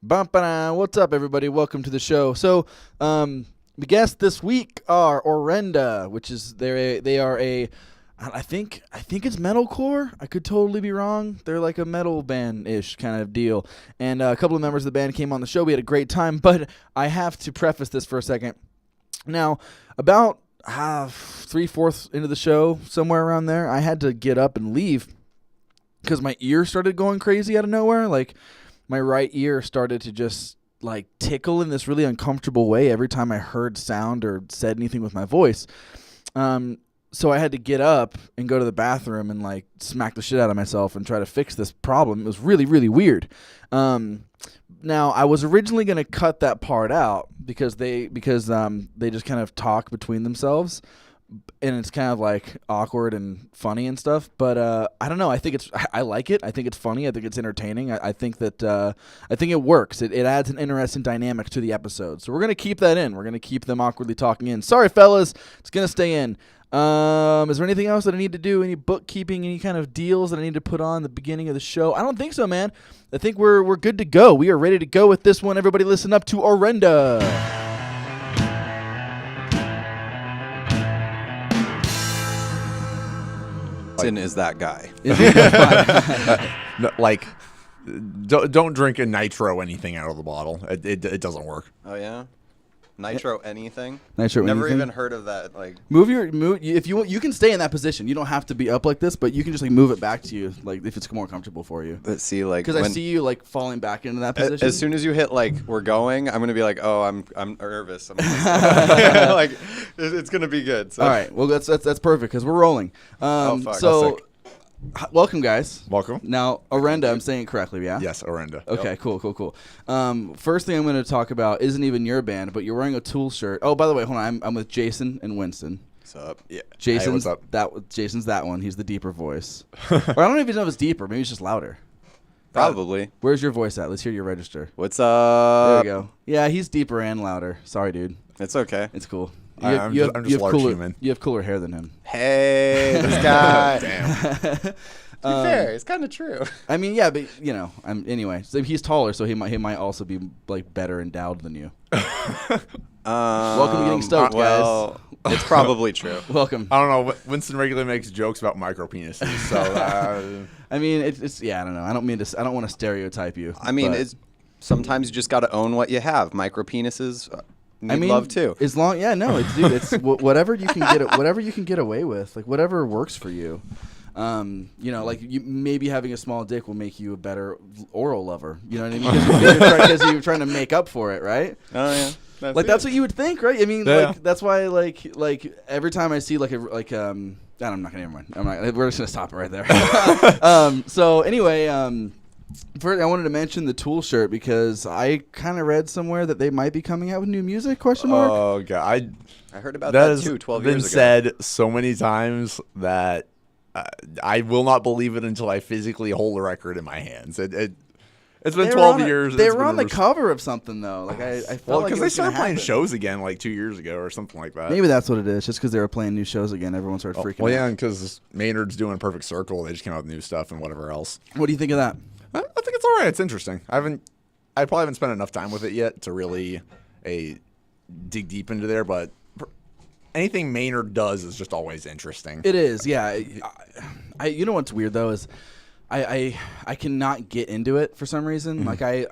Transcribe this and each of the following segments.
Bum-ba-da. What's up, everybody? Welcome to the show. So, the guests this week are Orenda, which is they are a I think it's metalcore. I could totally be wrong. They're like a metal band-ish kind of deal. And a couple of members of the band came on the show. We had a great time, but I have to preface this for a second. Now, about 3/4 into the show, somewhere around there, I had to get up and leave because my ear started going crazy out of nowhere. Like, my right ear started to just like tickle in this really uncomfortable way every time I heard sound or said anything with my voice. So I had to get up and go to the bathroom and like smack the shit out of myself and try to fix this problem. It was really, really weird. Now I was originally going to cut that part out because they just kind of talk between themselves. And it's kind of like awkward and funny and stuff, but I don't know. I like it. I think it's funny. I think it's entertaining. I think it works. It adds an interesting dynamic to the episode. So we're gonna keep that in. We're gonna keep them awkwardly talking in. Sorry, fellas, it's gonna stay in. Is there anything else that I need to do? Any bookkeeping? Any kind of deals that I need to put on the beginning of the show? I don't think so, man. I think we're good to go. We are ready to go with this one. Everybody, listen up to Orenda. Is that guy. No, like, don't drink a nitro anything out of the bottle. It doesn't work. Oh yeah, nitro anything. Nitro Never anything? even heard of that. Like, Move if you want, you can stay in that position. You don't have to be up like this, but you can just like move it back to you, like if it's more comfortable for you. let's see, like, Because I see you like falling back into that position. as soon as you hit like we're going, I'm gonna be like, oh, I'm nervous. Like, it's gonna be good. So. All right, well that's perfect because we're rolling. Fuck. So, welcome guys. Welcome. Now, Orenda, I'm saying it correctly, yeah? Yes, Orenda. Okay, Yep. cool. First thing I'm going to talk about isn't even your band, but you're wearing a Tool shirt. Oh, by the way, hold on. I'm with Jason and Winston. What's up? Yeah. Jason's hey, what's up? Jason's that one. He's the deeper voice. Or I don't even know if it's deeper. Maybe it's just louder. Probably. Where's your voice at? Let's hear your register. What's There up? you go. Yeah, he's deeper and louder. Sorry, dude. It's okay. It's cool. I'm just large cooler, human. You have cooler hair than him. Hey, this guy. Damn. To be fair, it's kind of true. I mean, yeah, but anyway. So he's taller, so he might also be like better endowed than you. Welcome to Getting Stoked, well, it's probably true. Welcome. I don't know. Winston regularly makes jokes about micro penises, so I mean, it's I don't know. I don't want to stereotype you. I mean, but- it's sometimes you just got to own what you have. Micro penises need love too. As long, it's whatever you can get away with, like whatever works for you. Like you maybe having a small dick will make you a better oral lover. You know what I mean? Because you're trying to make up for it, right? Oh yeah. That's what you would think, right? I mean, Yeah. like that's why, like every time I see I'm not gonna never mind. We're just gonna stop it right there. So anyway, first I wanted to mention the Tool shirt because I kind of read somewhere that they might be coming out with new music? Question mark. oh god, I heard about that that has too 12 been years ago. said so many times that I will not believe it until I physically hold a record in my hands. It's been 12 years. They it's were been on the rumors. cover of something though. Like I felt Well, like because it they was gonna started playing happen. shows again like 2 years ago or something like that. Maybe that's what it is. Just because they were playing new shows again, everyone started freaking Well, out. yeah, because Maynard's doing Perfect Circle. They just came out with new stuff and whatever else. What do you think of that? I think it's all right. It's interesting. I probably haven't spent enough time with it yet to really dig deep into there, but anything Maynard does is just always interesting. It is, yeah. You know what's weird though is I cannot get into it for some reason. Like I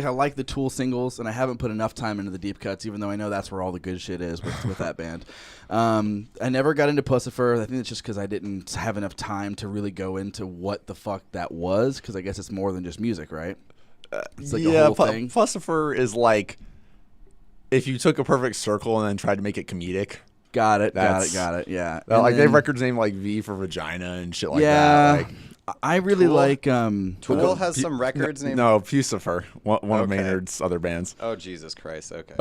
like the Tool singles, and I haven't put enough time into the deep cuts, even though I know that's where all the good shit is with that band. I never got into Pussifer. I think it's just because I didn't have enough time to really go into what the fuck that was, because I guess it's more than just music, right? It's like a whole thing. Pussifer is like if you took a Perfect Circle and then tried to make it comedic. Got it. Yeah. Like they have then- records named like V for Vagina and shit like yeah, that. Like, I really Tool? like. Tool has some records named. No, Pussifer, one of Okay. Maynard's other bands. Oh Jesus Christ! Okay.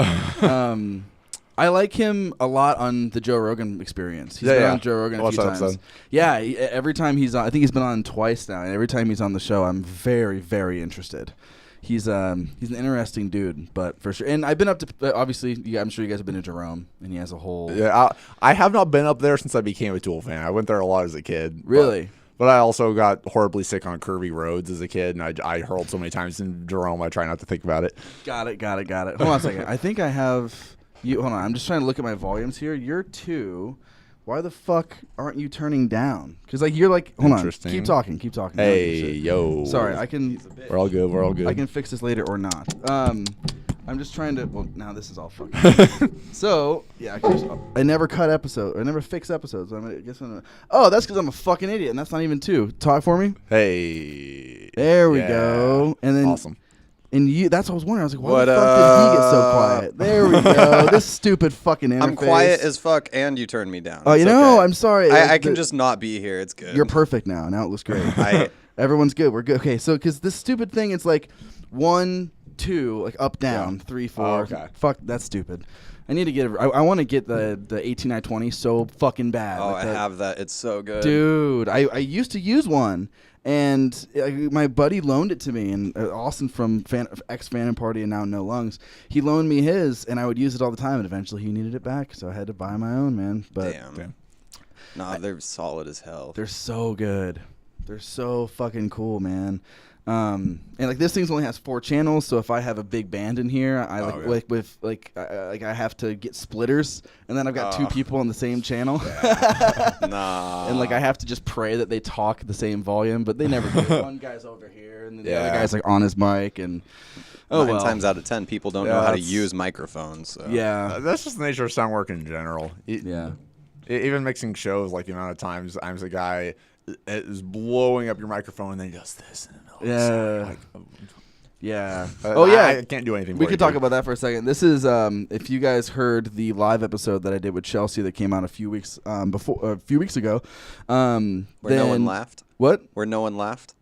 I like him a lot on the Joe Rogan Experience. He's Yeah, been yeah. on Joe Rogan I a watched few that times. episode. Yeah, every time he's on, I think he's been on twice now, and every time he's on the show, I'm very, very interested. He's an interesting dude, but for sure. And I've been up to obviously. I'm sure you guys have been to Jerome, and he has a whole. Yeah, I have not been up there since I became a Tool fan. I went there a lot as a kid. Really? But I also got horribly sick on curvy roads as a kid, and I hurled so many times in Jerome, I try not to think about it. Got it. Hold on a second. I think I have you. Hold on. I'm just trying to look at my volumes here. You're 2. Why the fuck aren't you turning down? Because like you're like, hold on. Interesting. Keep talking. Hey, yo. Sorry, I can. We're all good. I can fix this later or not. I'm just trying to. Well, now this is all fucking. So yeah, I never cut episodes. I never fix episodes. Oh, that's because I'm a fucking idiot, and that's not even 2. Talk for me. Hey. There we go. And then awesome. And you, that's what I was wondering. I was like, why the fuck did he get so quiet? There we go. This stupid fucking interface. I'm quiet as fuck, and you turned me down. Oh, you It's know, okay. I'm sorry. I can just not be here. It's good. You're perfect now. Now it looks great. Everyone's good. We're good. Okay, so because this stupid thing, it's like 1, 2, like up, down, 3, 4. Oh, okay. Fuck, that's stupid. I need to get. I want to get the 18920 so fucking bad. Oh, like I have that. It's so good, dude. I used to use one. And my buddy loaned it to me, and Austin from ex-Phantom Party and now No Lungs, he loaned me his, and I would use it all the time, and eventually he needed it back, so I had to buy my own, man. But Damn. Nah, they're solid as hell. They're so good. They're so fucking cool, man. And like this thing only has 4 channels, so if I have a big band in here, I I have to get splitters, and then I've got 2 people on the same channel. Nah. And like I have to just pray that they talk the same volume, but they never do. One guy's over here, and then the other guy's like on his mic, and 9 times out of 10, people don't know how to use microphones. So. Yeah, that's just the nature of sound work in general. Even mixing shows, like the amount of times I'm the guy is blowing up your microphone, and then he does this. Yeah. I can't do anything. We could talk about that for a second. This is if you guys heard the live episode that I did with Chelsea that came out a few weeks ago. Where no one laughed. What? Where no one laughed.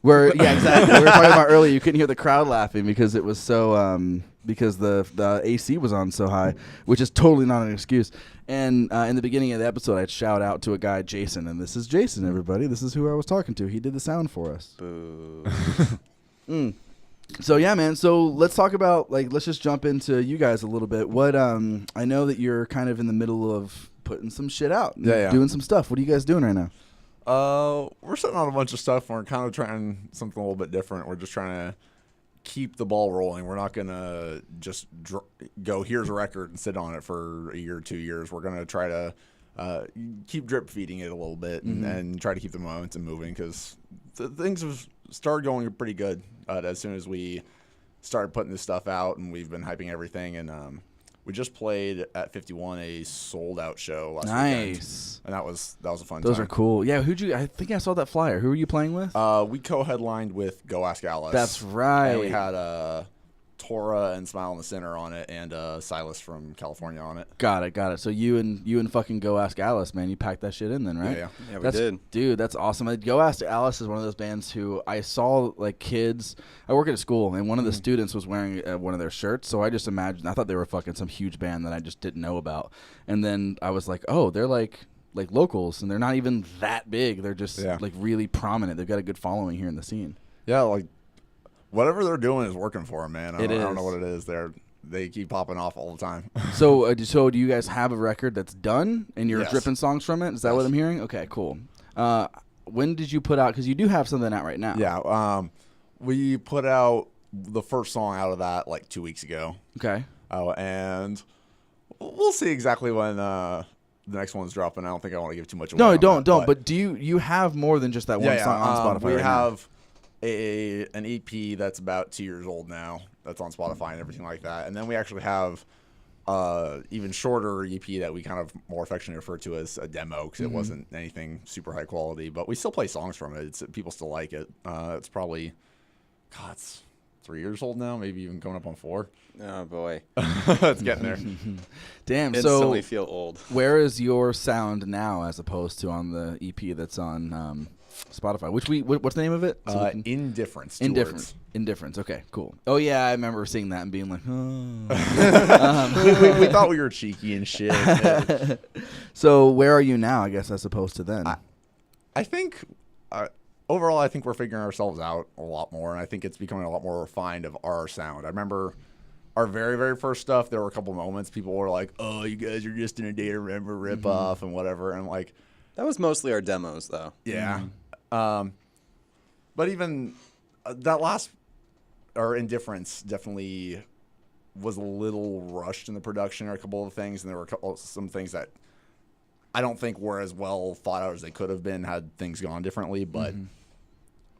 Yeah, exactly. We were talking about earlier. You couldn't hear the crowd laughing because it was so because the AC was on so high, which is totally not an excuse. And in the beginning of the episode, I'd shout out to a guy, Jason, and this is Jason, everybody. This is who I was talking to. He did the sound for us. Boo. So yeah, man. So let's talk about let's just jump into you guys a little bit. What I know that you're kind of in the middle of putting some shit out, doing some stuff. What are you guys doing right now? We're sitting on a bunch of stuff. And we're kind of trying something a little bit different. We're just trying to keep the ball rolling. We're not gonna just go here's a record and sit on it for a year or 2 years. We're gonna try to keep drip feeding it a little bit and try to keep the momentum moving because things have started going pretty good as soon as we started putting this stuff out, and we've been hyping everything. And we just played at 51 a sold out show last weekend, and that was a fun. Those time. are cool. Yeah, I think I saw that flyer. Who were you playing with? We co-headlined with Go Ask Alice. That's right. And we had Tora and Smile in the Center on it, and Silas from California on it. Got it. So you and fucking Go Ask Alice, man, you packed that shit in then, right? Yeah, we did. Dude, that's awesome. Go Ask Alice is one of those bands who I saw like kids. I work at a school, and one of the students was wearing one of their shirts, so I just imagined. I thought they were fucking some huge band that I just didn't know about, and then I was like, oh, they're like locals, and they're not even that big. They're just like really prominent. They've got a good following here in the scene. Yeah, like. Whatever they're doing is working for them, man. I don't know what it is. They keep popping off all the time. So do you guys have a record that's done and you're dripping songs from it? Is that what I'm hearing? Okay, cool. When did you put out? Because you do have something out right now. Yeah. We put out the first song out of that like 2 weeks ago. Okay. And we'll see exactly when the next one's dropping. I don't think I want to give too much away. No, don't. But do you have more than just that one song on Spotify? We have an EP that's about 2 years old now. That's on Spotify and everything like that. And then we actually have even shorter EP that we kind of more affectionately refer to as a demo because it wasn't anything super high quality. But we still play songs from it. People still like it. It's probably, it's 3 years old now, maybe even going up on 4. Oh boy, it's getting there. Damn. Instantly feel old. Where is your sound now, as opposed to on the EP that's on Spotify? What's the name of it? Indifference. Indifference. Okay, cool. Oh yeah, I remember seeing that and being like, oh. we thought we were cheeky and shit. So where are you now? I guess as opposed to then. I think. Overall, I think we're figuring ourselves out a lot more, and I think it's becoming a lot more refined of our sound. I remember our very, very first stuff, there were a couple moments people were like, oh, you guys are just in a Day to Remember ripoff and whatever. And like, that was mostly our demos, though. Yeah. But even that last, or Indifference, definitely was a little rushed in the production or a couple of things, and there were some things that I don't think were as well thought out as they could have been had things gone differently. But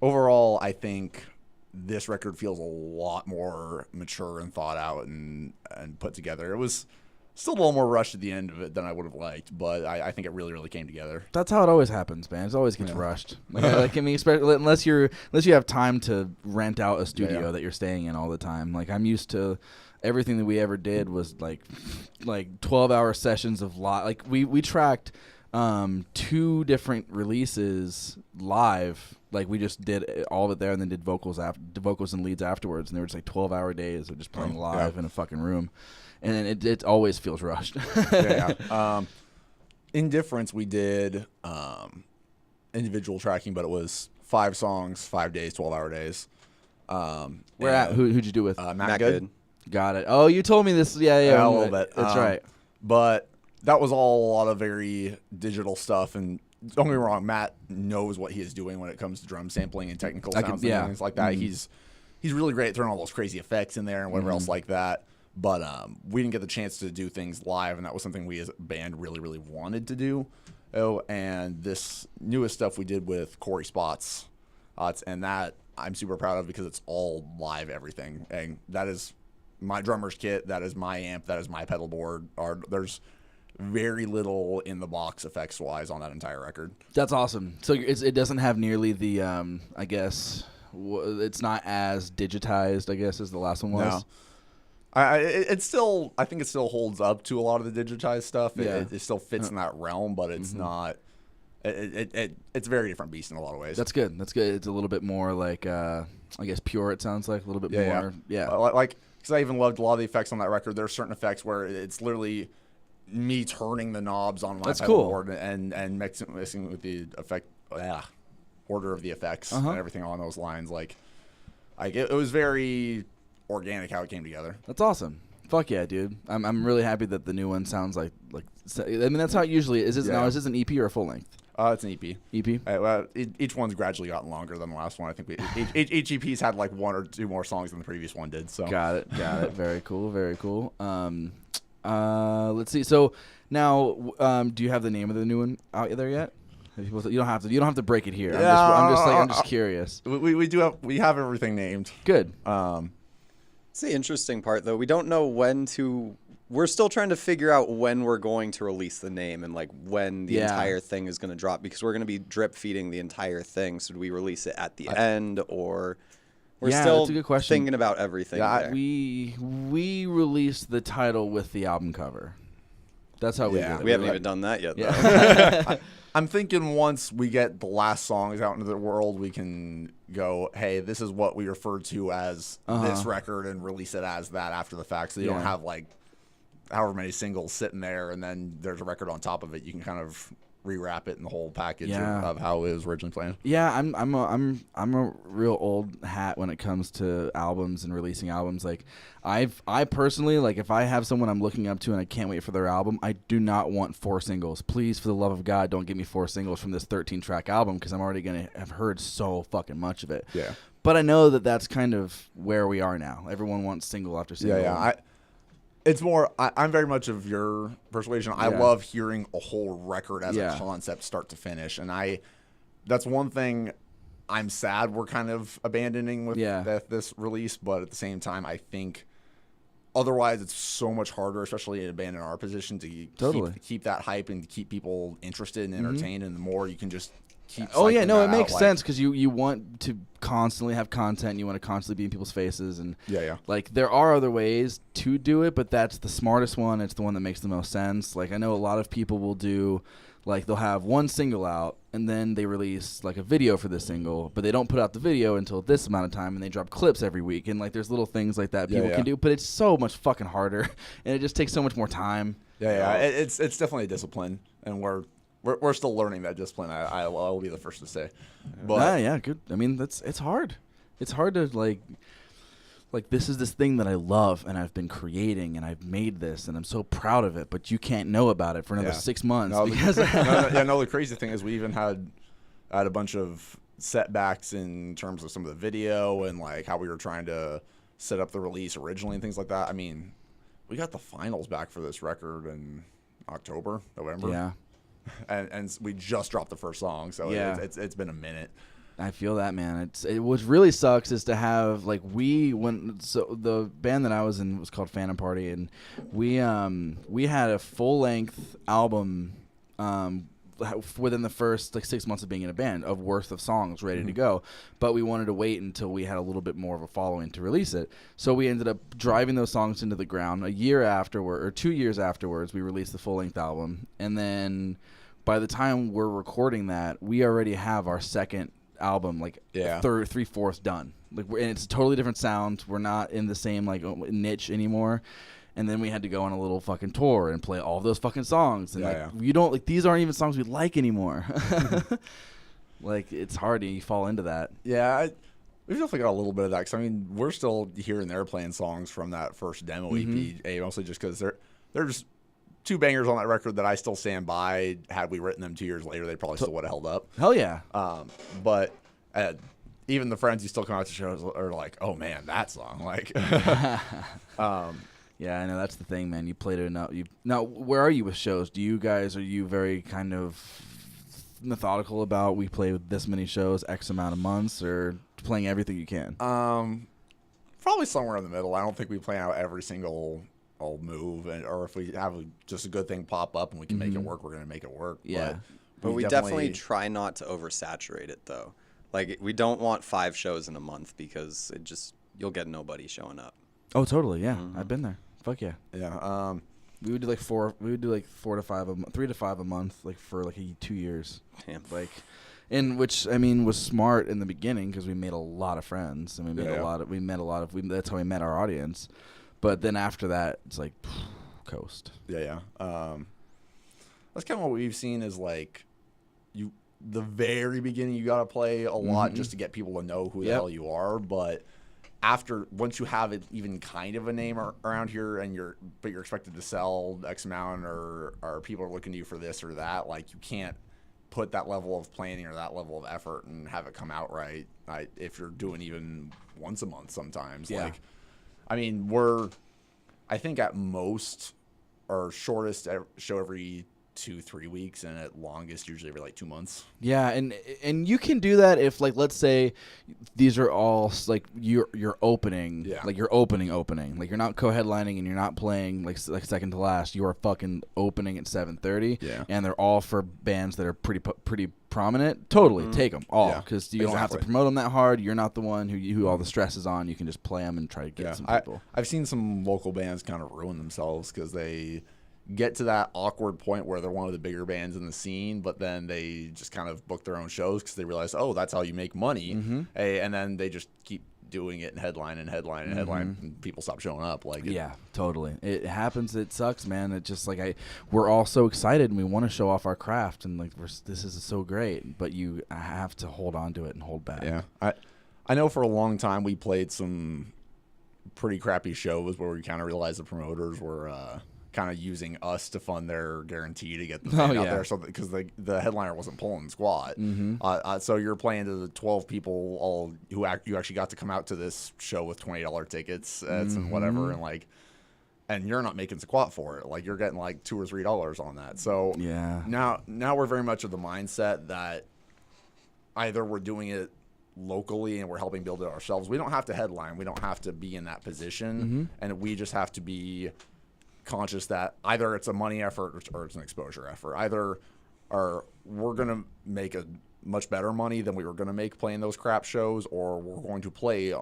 overall, I think this record feels a lot more mature and thought out and put together. It was still a little more rushed at the end of it than I would have liked, but I think it really, really came together. That's how it always happens, man. It always gets rushed. Like I mean, especially unless you have time to rent out a studio that you're staying in all the time. Like I'm used to everything that we ever did was like 12-hour sessions of like we tracked 2 different releases live. Like we just did all of it there and then did vocals and leads afterwards, and they were just like 12-hour days of just playing live in a fucking room. And it always feels rushed. Indifference, we did individual tracking, but it was 5 songs, 5 days, 12-hour days. Where at? Who'd you do with? Matt Good. Got it. Oh, you told me this. Yeah, a little bit. That's right. But that was all a lot of very digital stuff. And don't get me wrong, Matt knows what he is doing when it comes to drum sampling and technical sounds and things like that. He's really great at throwing all those crazy effects in there and whatever else like that. But we didn't get the chance to do things live, and that was something we as a band really, really wanted to do. Oh, and this newest stuff we did with Corey Spots, and that I'm super proud of because it's all live everything. And that is my drummer's kit, that is my amp, that is my pedal board. There's very little in the box effects-wise on that entire record. That's awesome. So it doesn't have nearly the, I guess, it's not as digitized, I guess, as the last one was. No. I think it still holds up to a lot of the digitized stuff. Yeah. It still fits in that realm, but it's not. It's a very different beast in a lot of ways. That's good. It's a little bit more like, I guess, pure. It sounds like a little bit more. Yeah. Like because I even loved a lot of the effects on that record. There are certain effects where it's literally me turning the knobs on my pedal board and mixing with the effect order of the effects and everything on those lines. Like it was very organic how it came together. That's awesome. Fuck yeah, dude. I'm really happy that the new one sounds like I mean that's how it usually is. Now is this an EP or a full length? It's an EP. EP. Each one's gradually gotten longer than the last one. I think each EP's had like 1 or 2 more songs than the previous one did. So got it. Very cool. Let's see. So now, do you have the name of the new one out there yet? You don't have to break it here. I'm just curious. We have everything named. Good. It's the interesting part, though. We don't know when to. We're still trying to figure out when we're going to release the name and like when the entire thing is going to drop, because we're going to be drip feeding the entire thing. So do we release it at the end, or we're still that's a good question. Thinking about everything? Yeah, we released the title with the album cover. That's how we did it. We haven't even done that yet, though. Yeah. I'm thinking once we get the last songs out into the world, we can go, hey, this is what we refer to as this record, and release it as that after the fact. So you don't have like however many singles sitting there and then there's a record on top of it. You can kind of rewrap it in the whole package of how it was originally planned. Yeah, I'm a real old hat when it comes to albums and releasing albums. Like I personally, like, if I have someone I'm looking up to and I can't wait for their album, I do not want 4 singles. Please, for the love of God, don't give me 4 singles from this 13-track album, because I'm already gonna have heard so fucking much of it. Yeah. But I know that that's kind of where we are now. Everyone wants single after single. Yeah. It's more, I'm very much of your persuasion. I love hearing a whole record as a concept, start to finish. And that's one thing I'm sad we're kind of abandoning with this release. But at the same time, I think otherwise it's so much harder, especially in a band in our position, to keep that hype and keep people interested and entertained. And the more you can just keep it makes sense, because you want to constantly have content, you want to constantly be in people's faces, and like there are other ways to do it, but that's the smartest one. It's the one that makes the most sense. Like I know a lot of people will do, like, they'll have one single out and then they release like a video for the single, but they don't put out the video until this amount of time, and they drop clips every week, and like there's little things like that people can do, but it's so much fucking harder and it just takes so much more time. It's definitely a discipline, and we're still learning that discipline. I will be the first to say. But good. I mean, it's hard. It's hard to like this is this thing that I love and I've been creating and I've made this and I'm so proud of it, but you can't know about it for another 6 months. The crazy thing is we even had I had a bunch of setbacks in terms of some of the video and like how we were trying to set up the release originally and things like that. I mean, we got the finals back for this record in October, November. Yeah. And we just dropped the first song, so it's been a minute. I feel that, man. What really sucks is to have like the band that I was in was called Phantom Party, and we had a full length album within the first like 6 months of being in a band of worth of songs ready to go, but we wanted to wait until we had a little bit more of a following to release it. So we ended up driving those songs into the ground. A year afterward, or 2 years afterwards, we released the full length album, and then by the time we're recording that, we already have our second album like three-fourths done. Like and it's a totally different sound. We're not in the same like niche anymore. And then we had to go on a little fucking tour and play all those fucking songs. And you don't like these aren't even songs we like anymore. Like it's hard to fall into that. Yeah, we've definitely got a little bit of that. Cause I mean, we're still here and there playing songs from that first demo EP, mostly just because they're just two bangers on that record that I still stand by. Had we written them 2 years later, they probably still would have held up. Hell yeah. But even the friends who still come out to shows are like, oh man, that song. Like, yeah, I know that's the thing, man. You played it enough. Now, where are you with shows? Are you very kind of methodical about we play with this many shows, X amount of months, or playing everything you can? Probably somewhere in the middle. I don't think we plan out every single move, or if we have just a good thing pop up and we can make it work, we're going to make it work. Yeah. But we definitely try not to oversaturate it, though. Like, we don't want 5 shows in a month because you'll get nobody showing up. Oh, totally. Yeah. I've been there. Fuck yeah. Yeah. We would do like 4 to 5 3 to 5 a month, like for like 2 years. Damn. Like, and which I mean was smart in the beginning because we made a lot of friends and we met a lot of that's how we met our audience. But then after that, it's like coast. Yeah. That's kind of what we've seen is like the very beginning you got to play a lot just to get people to know who the hell you are, but once you have it even kind of a name around here and you're expected to sell X amount or people are looking to you for this or that, like you can't put that level of planning or that level of effort and have it come out right if you're doing even once a month sometimes. Yeah. Like, I mean, I think at most our shortest show every 2-3 weeks, and at longest usually every like 2 months. Yeah, and you can do that if like let's say these are all like you're opening, like you're opening, like you're not co-headlining and you're not playing like second to last. You are fucking opening at 7:30, and they're all for bands that are pretty prominent. Totally take them all because you don't have to promote them that hard. You're not the one who all the stress is on. You can just play them and try to get some people. I've seen some local bands kind of ruin themselves because they get to that awkward point where they're one of the bigger bands in the scene, but then they just kind of book their own shows because they realize, oh, that's how you make money. And then they just keep doing it and headline, and people stop showing up. Like, yeah, totally. It happens. It sucks, man. It just like we're all so excited and we want to show off our craft and like this is so great, but you have to hold on to it and hold back. Yeah, I know for a long time we played some pretty crappy shows where we kind of realized the promoters were kind of using us to fund their guarantee to get the band out there, so because the headliner wasn't pulling squat. So you're playing to the 12 people you actually got to come out to this show with $20 tickets and whatever, and you're not making squat for it. Like you're getting like $2 or $3 on that. So now we're very much of the mindset that either we're doing it locally and we're helping build it ourselves. We don't have to headline. We don't have to be in that position, and we just have to be conscious that either it's a money effort or it's an exposure effort. Either we're going to make a much better money than we were going to make playing those crap shows, or we're going to play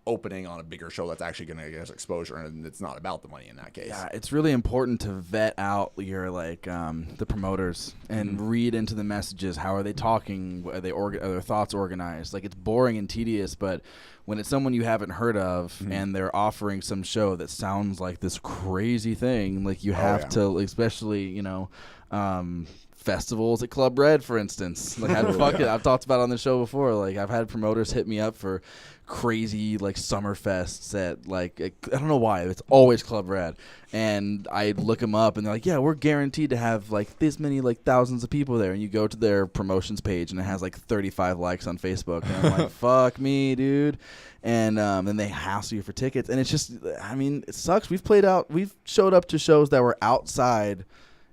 opening on a bigger show that's actually going to get us exposure, and it's not about the money in that case. Yeah, it's really important to vet out your the promoters and read into the messages. How are they talking? Are their thoughts organized? Like, it's boring and tedious, but when it's someone you haven't heard of and they're offering some show that sounds like this crazy thing, like you have to, especially festivals at Club Red, for instance. Like I've talked about it on the show before. Like I've had promoters hit me up for crazy like summer fests at like I don't know why it's always Club Red, and I look them up and they're like, yeah, we're guaranteed to have like this many like thousands of people there, and you go to their promotions page and it has like 35 likes on Facebook, and I'm like, fuck me, dude. And then they hassle you for tickets, and it's just, I mean, it sucks. We've showed up to shows that were outside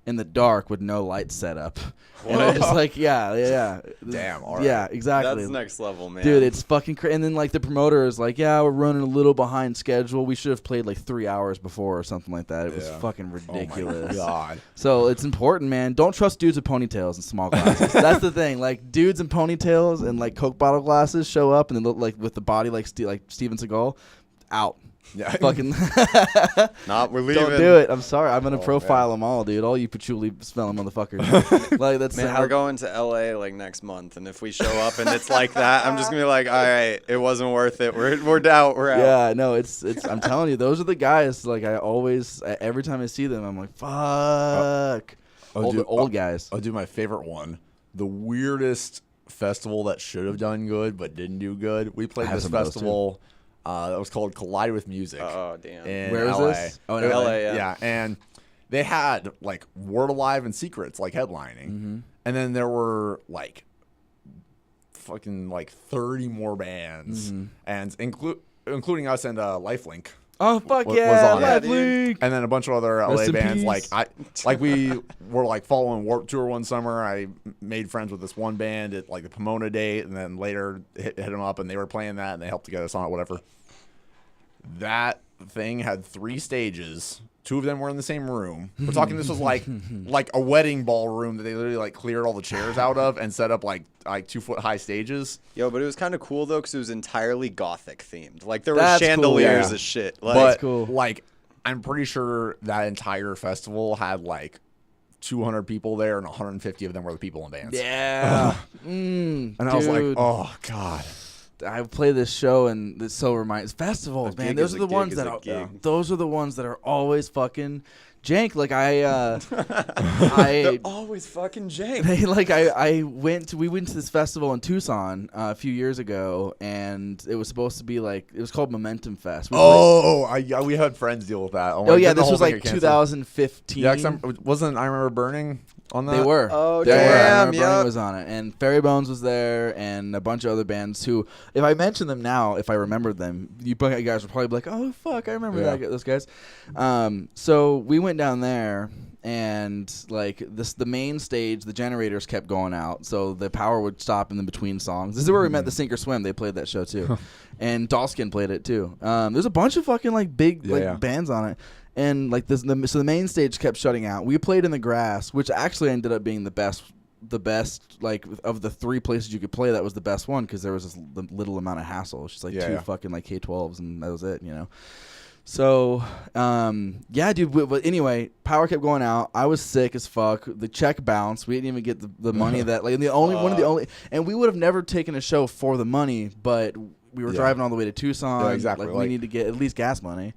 in the dark with no lights set up. And I'm just like, yeah. Damn, all right. Yeah, exactly. That's next level, man. Dude, it's fucking crazy. And then, like, the promoter is like, yeah, we're running a little behind schedule. We should have played, like, 3 hours before or something like that. It was fucking ridiculous. Oh, my God. So it's important, man. Don't trust dudes with ponytails and small glasses. That's the thing. Like, dudes in ponytails and, like, Coke bottle glasses show up and they look like with the body like Steven Seagal. Out. Yeah. Fucking we're leaving. Don't do it. I'm sorry. I'm gonna profile them all, dude. All you patchouli smelling motherfuckers. Like that's Man, we're going to LA like next month, and if we show up and it's like that, I'm just gonna be like, all right, it wasn't worth it. We're out. We're out. Yeah, no, it's. I'm telling you, those are the guys. Like I always, every time I see them, I'm like, fuck. Old guys. I'll do my favorite one. The weirdest festival that should have done good but didn't do good. We played this festival. That was called Collide with Music. Oh, damn. Where is LA. this? Oh, in LA, LA. yeah. And they had, like, Word Alive and Secrets, like, headlining. Mm-hmm. And then there were, like, fucking, like, 30 more bands. Mm-hmm. And including us and Lifelink. Oh, fuck was yeah, on Lifelink. And then a bunch of other LA bands. Like we were like following Warped Tour one summer. I made friends with this one band at like the Pomona date, and then later hit them up, and they were playing that, and they helped to get us on it, whatever. That thing had 3 stages. 2 of them were in the same room. We're talking this was like a wedding ballroom that they literally like cleared all the chairs out of and set up like 2-foot high stages. Yo, but it was kind of cool though because it was entirely gothic themed. Like there were That's chandeliers cool. as shit. Like, But cool. like I'm pretty sure that entire festival had like 200 people there, and 150 of them were the people in bands. Yeah. And I was like, oh god. I play this show and this so reminds festivals, man. Those are the ones that those are the ones that are always fucking jank. Like they're always fucking jank. We went to this festival in Tucson a few years ago, and it was supposed to be like, it was called Momentum Fest. We had friends deal with that. This was like 2015. Yeah, wasn't I Remember Burning on that? They were. Oh, They were. I damn. Remember Burning was on it, and Fairy Bones was there, and a bunch of other bands who, if I mention them now, if I remembered them, you guys would probably be like, oh fuck, I remember those guys. So we went down there, and like the main stage, the generators kept going out, so the power would stop in the between songs. This is where we met the Sink or Swim. They played that show too, and Dollskin played it too. There's a bunch of fucking like big bands on it. And like so the main stage kept shutting out. We played in the grass, which actually ended up being the best like of the 3 places you could play. That was the best one because there was this little amount of hassle. It's just like 2 fucking like K12s, and that was it, you know. So dude. But anyway, power kept going out. I was sick as fuck. The check bounced. We didn't even get the money that like and we would have never taken a show for the money, but we were driving all the way to Tucson. Yeah, exactly. Like we need to get at least gas money.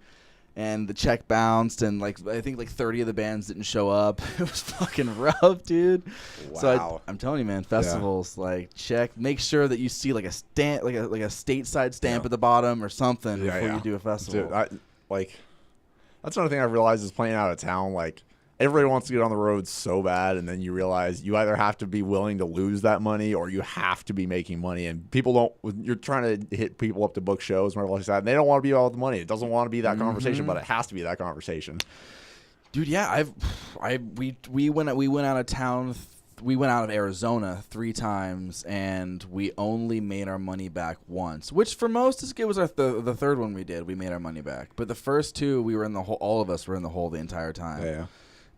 And the check bounced, and like I think like 30 of the bands didn't show up. It was fucking rough, dude. Wow. So I'm telling you, man, festivals like make sure that you see like a stamp, like a stateside stamp at the bottom or something before you do a festival. Dude, that's another thing I realized is playing out of town. Like everybody wants to get on the road so bad, and then you realize you either have to be willing to lose that money or you have to be making money. And people don't. You're trying to hit people up to book shows and whatever like that, and they don't want to be about the money. It doesn't want to be that conversation, but it has to be that conversation. Dude, yeah, we went out of town. We went out of Arizona 3 times, and we only made our money back once. Which for most, it was the third one we did. We made our money back, but the first 2, we were in the hole. All of us were in the hole the entire time. Yeah.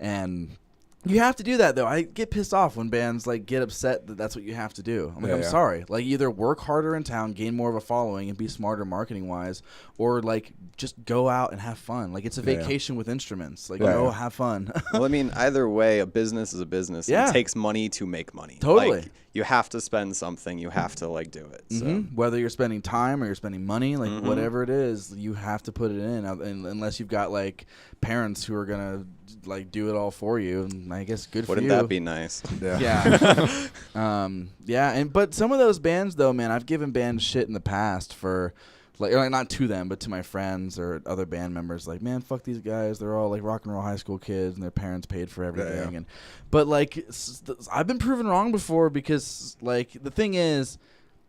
And you have to do that, though. I get pissed off when bands like get upset that that's what you have to do. I'm like, I'm sorry. Like, either work harder in town, gain more of a following, and be smarter marketing wise, or like just go out and have fun. Like, it's a vacation with instruments. Like, go have fun. Well, I mean, either way, a business is a business. Yeah. It takes money to make money. Totally. Like, you have to spend something. You have to like do it. So. Whether you're spending time or you're spending money, like whatever it is, you have to put it in. Unless you've got like parents who are gonna like do it all for you, and I guess good for you. Wouldn't that be nice? Yeah. But some of those bands though, man, I've given bands shit in the past for. Like not to them, but to my friends or other band members. Like, man, fuck these guys. They're all like rock and roll high school kids, and their parents paid for everything. But like, I've been proven wrong before because like the thing is,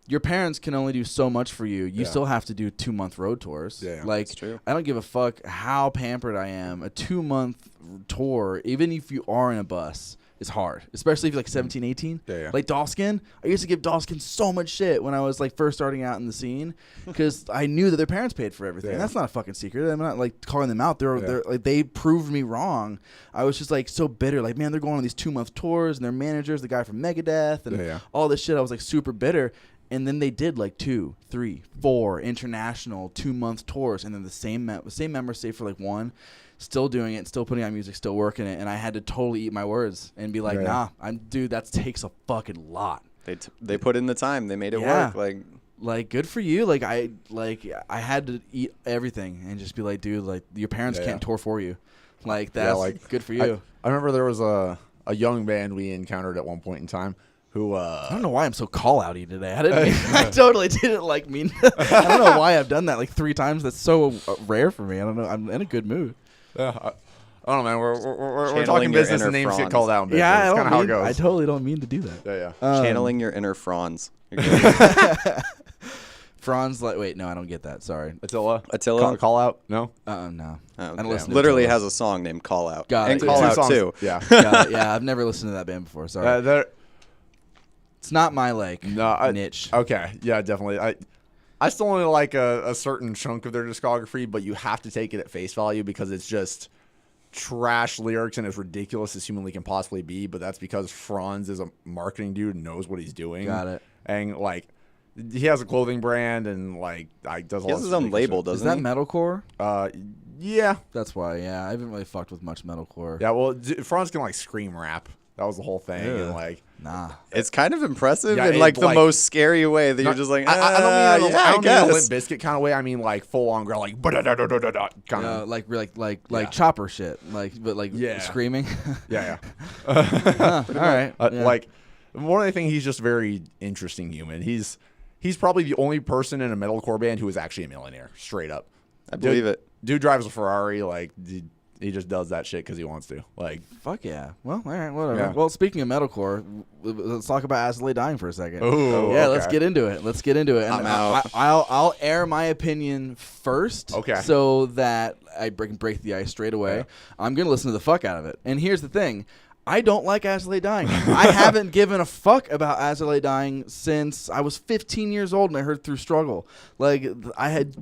your parents can only do so much for you. You still have to do 2-month road tours. Like, that's true. I don't give a fuck how pampered I am. A 2-month tour, even if you are in a bus, is hard, especially if you're like 17, 18. Like Dawskin, I used to give Dawskin so much shit when I was like first starting out in the scene because I knew that their parents paid for everything. That's not a fucking secret. I'm not like calling them out. They're like they proved me wrong. I was just like so bitter. Like, man, they're going on these 2-month tours and their managers, the guy from Megadeth and all this shit. I was like super bitter. And then they did like 2, 3, 4 international 2-month tours, and then the same members stayed for like 1. Still doing it, still putting out music, still working it, and I had to totally eat my words and be like, nah, dude, that takes a fucking lot. They put in the time, they made it work. Like good for you. Like I had to eat everything and just be like, dude, like your parents can't tour for you. Like that's good for you. I remember there was a young band we encountered at one point in time. Who I don't know why I'm so call-outy today. I totally didn't like mean. I don't know why I've done that like 3 times. That's so rare for me. I don't know. I'm in a good mood. Yeah, I don't know, man. We're talking business and names get called out. In business. Yeah, that's kind of how it goes. I totally don't mean to do that. Channeling your inner Franz. Franz, like, wait, no, I don't get that. Sorry. Attila? Call out? No. No. Oh, I don't listen to literally Attila. has a song named Call Out. Got and it. Call Out too. Yeah. Yeah, I've never listened to that band before. Sorry. It's not my niche. Okay, yeah, definitely. I still only like a certain chunk of their discography, but you have to take it at face value because it's just trash lyrics and as ridiculous as humanly can possibly be. But that's because Franz is a marketing dude and knows what he's doing. Got it. And like, he has a clothing brand and like does. He has his own label, doesn't he? Is that metalcore? Yeah. That's why. Yeah, I haven't really fucked with much metalcore. Yeah, well, Franz can like scream rap. That was the whole thing. Ew. And like, nah, it's kind of impressive in like the most scary way that you're just like, I don't mean I guess. in a Limp Bizkit kind of way. I mean like full on growl, like kind of like chopper shit, like screaming. Yeah. All right. Like more than anything, he's just a very interesting human. He's probably the only person in a metalcore band who is actually a millionaire, straight up. I believe it. Dude drives a Ferrari, like. He just does that shit because he wants to. Like, fuck yeah. Well, all right, whatever. Yeah. Well, speaking of metalcore, let's talk about As I Lay Dying for a second. Oh, yeah. okay. Let's get into it. And I'm out. I'll air my opinion first. Okay. So that I break the ice straight away. Yeah. I'm gonna listen to the fuck out of it. And here's the thing. I don't like As I Lay Dying. I haven't given a fuck about As I Lay Dying since I was 15 years old and I heard Through Struggle. Like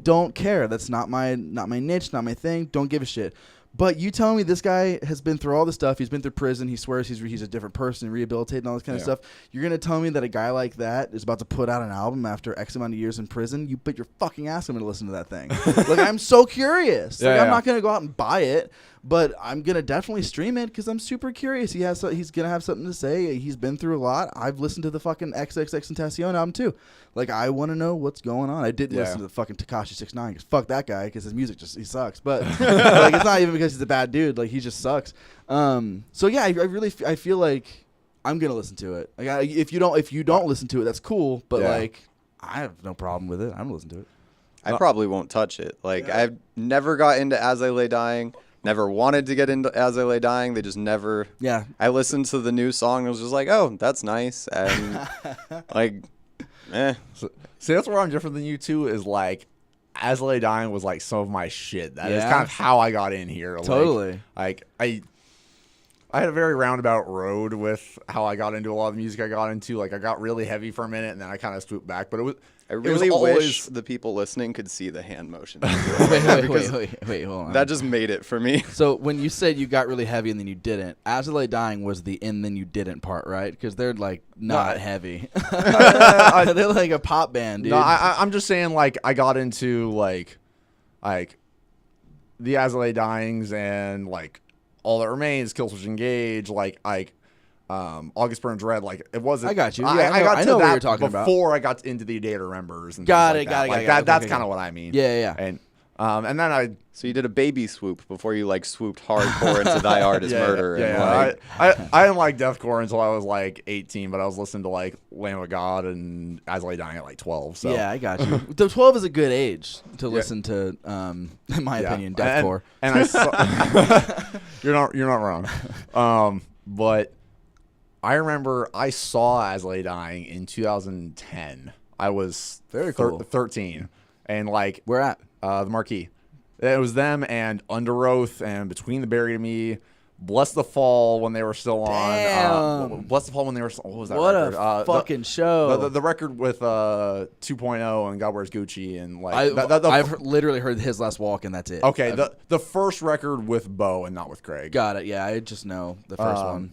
don't care. That's not my niche, not my thing. Don't give a shit. But you telling me this guy has been through all this stuff. He's been through prison. He swears he's a different person, rehabilitated and all this kind of stuff. You're going to tell me that a guy like that is about to put out an album after X amount of years in prison? You put your fucking ass in to listen to that thing. Like, I'm so curious. I'm not going to go out and buy it, but I'm going to definitely stream it because I'm super curious. He's going to have something to say. He's been through a lot. I've listened to the fucking XXXTentacion album too. Like, I want to know what's going on. I did listen to the fucking Tekashi 6ix9ine because fuck that guy because his music he sucks. But like, it's not even because he's a bad dude. Like, he just sucks. So yeah, I feel like I'm gonna listen to it. Like, if you don't listen to it, that's cool. But like, I have no problem with it. I'm gonna listen to it. I probably won't touch it. Like, I've never got into As I Lay Dying. Never wanted to get into As I Lay Dying. They just never. Yeah. I listened to the new song and was just like, oh, that's nice. And like, See, that's where I'm different than you two. Is like, As I Lay Dying was like some of my shit. That is kind of how I got in here. Totally. Like I had a very roundabout road with how I got into a lot of the music I got into. Like, I got really heavy for a minute and then I kind of swooped back. But I really wish the people listening could see the hand motion. Wait, hold on. That just made it for me. So when you said you got really heavy and then you didn't, As I Lay Dying was the and then you didn't part, right? Because they're like not heavy. They're like a pop band, dude. No, I'm just saying, like, I got into like the As I Lay Dyings and like All That Remains, Killswitch Engage. Like August Burns Red. Like it wasn't. I got you. I Yeah, got I to know what that you're talking about. before I got into the Day to Remembers. And Got things it, like got that. it, Like got it. that's Okay, kind of okay. what I mean. Yeah. And then I. So you did a baby swoop before you like swooped hardcore into Thy Art is Murder. And, like, I didn't like deathcore until I was like 18, but I was listening to like Lamb of God and As I Lay Dying at like 12. So Yeah, I got you. The 12 is a good age to listen to, in my opinion, deathcore. And I saw, you're not wrong. But I remember I saw As I Lay Dying in 2010. I was Very cool. 13, and like Where at? the Marquee. It was them and Under Oath and Between the Buried and Me. Bless the Fall when they were still on. Damn. Bless the Fall when they were. What was that What record? a fucking show. The record with 2.0 and God Wears Gucci and like. I've literally heard his last walk and that's it. Okay, the first record with Bo and not with Craig. Got it. Yeah, I just know the first one.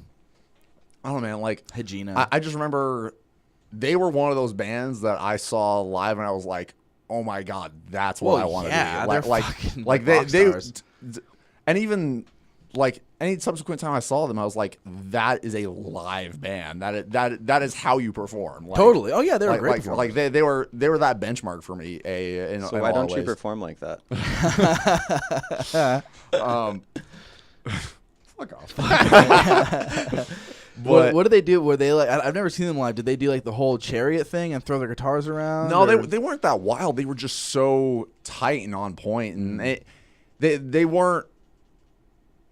I don't know, man. Like Hegina. I just remember they were one of those bands that I saw live and I was like, oh my god, that's what I want to yeah, be. they're Like fucking they rock stars. and even like any subsequent time I saw them, I was like, that is a live band. That is how you perform. Like, Totally. Oh yeah, they were like, great. like they were that benchmark for me. So why don't you perform like that? Fuck off. What do they do? Were they like? I've never seen them live. Did they do like the whole chariot thing and throw their guitars around? No, or? they weren't that wild. They were just so tight and on point, and they weren't.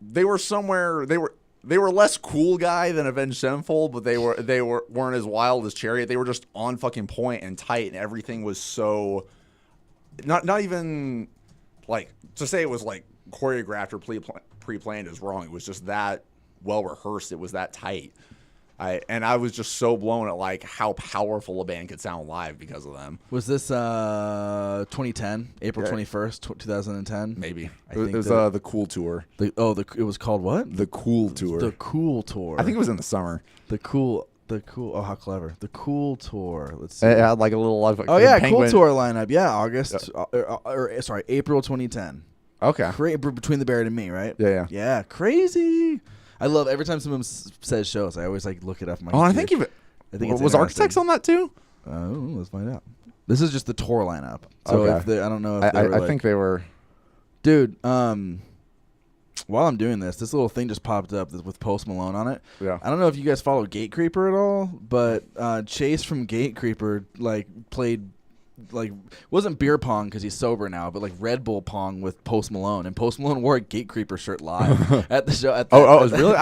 They were somewhere. They were less cool guy than Avenged Sevenfold, but they weren't as wild as Chariot. They were just on fucking point and tight, and everything was so. Not even like to say it was like choreographed or pre-planned is wrong. It was just that well rehearsed. It was that tight. I was just so blown at like how powerful a band could sound live because of them. Was this 2010, April 21st, 2010? Maybe I it think was the Cool Tour. it was called what? The Cool Tour. The Cool Tour. I think it was in the summer. The cool. Oh, how clever! The Cool Tour. Let's see. It had like a little live. Oh yeah, Penguin. Cool Tour lineup. Yeah, August. Sorry, April 2010. Okay. Between the Buried and Me, right? Yeah. Yeah, crazy. I love every time someone says shows. I always like look it up. On my I computer. think it's Architects on that too. Let's find out. This is just the tour lineup. So Okay. I don't know if I think they were. Dude, while I'm doing this little thing just popped up with Post Malone on it. Yeah. I don't know if you guys follow Gate Creeper at all, but Chase from Gate Creeper like played like wasn't beer pong because he's sober now, but like Red Bull pong with Post Malone, and Post Malone wore a Gate Creeper shirt live at the show. Really?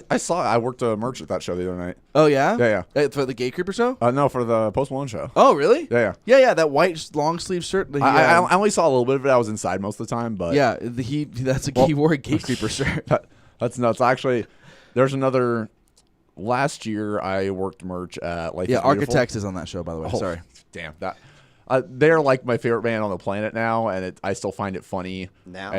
I saw it. I worked a merch at that show the other night. Oh yeah, yeah. For the Gate Creeper show? No, for the Post Malone show. Oh really? Yeah. That white long sleeve shirt. That I only saw a little bit of it. I was inside most of the time, but yeah, he wore a Gate Creeper shirt. That's nuts. Actually, there's another. Last year, I worked merch at Life is Beautiful. Architects is on that show, by the way. Sorry. Damn that. They're like my favorite band on the planet now, and I still find it funny. Now,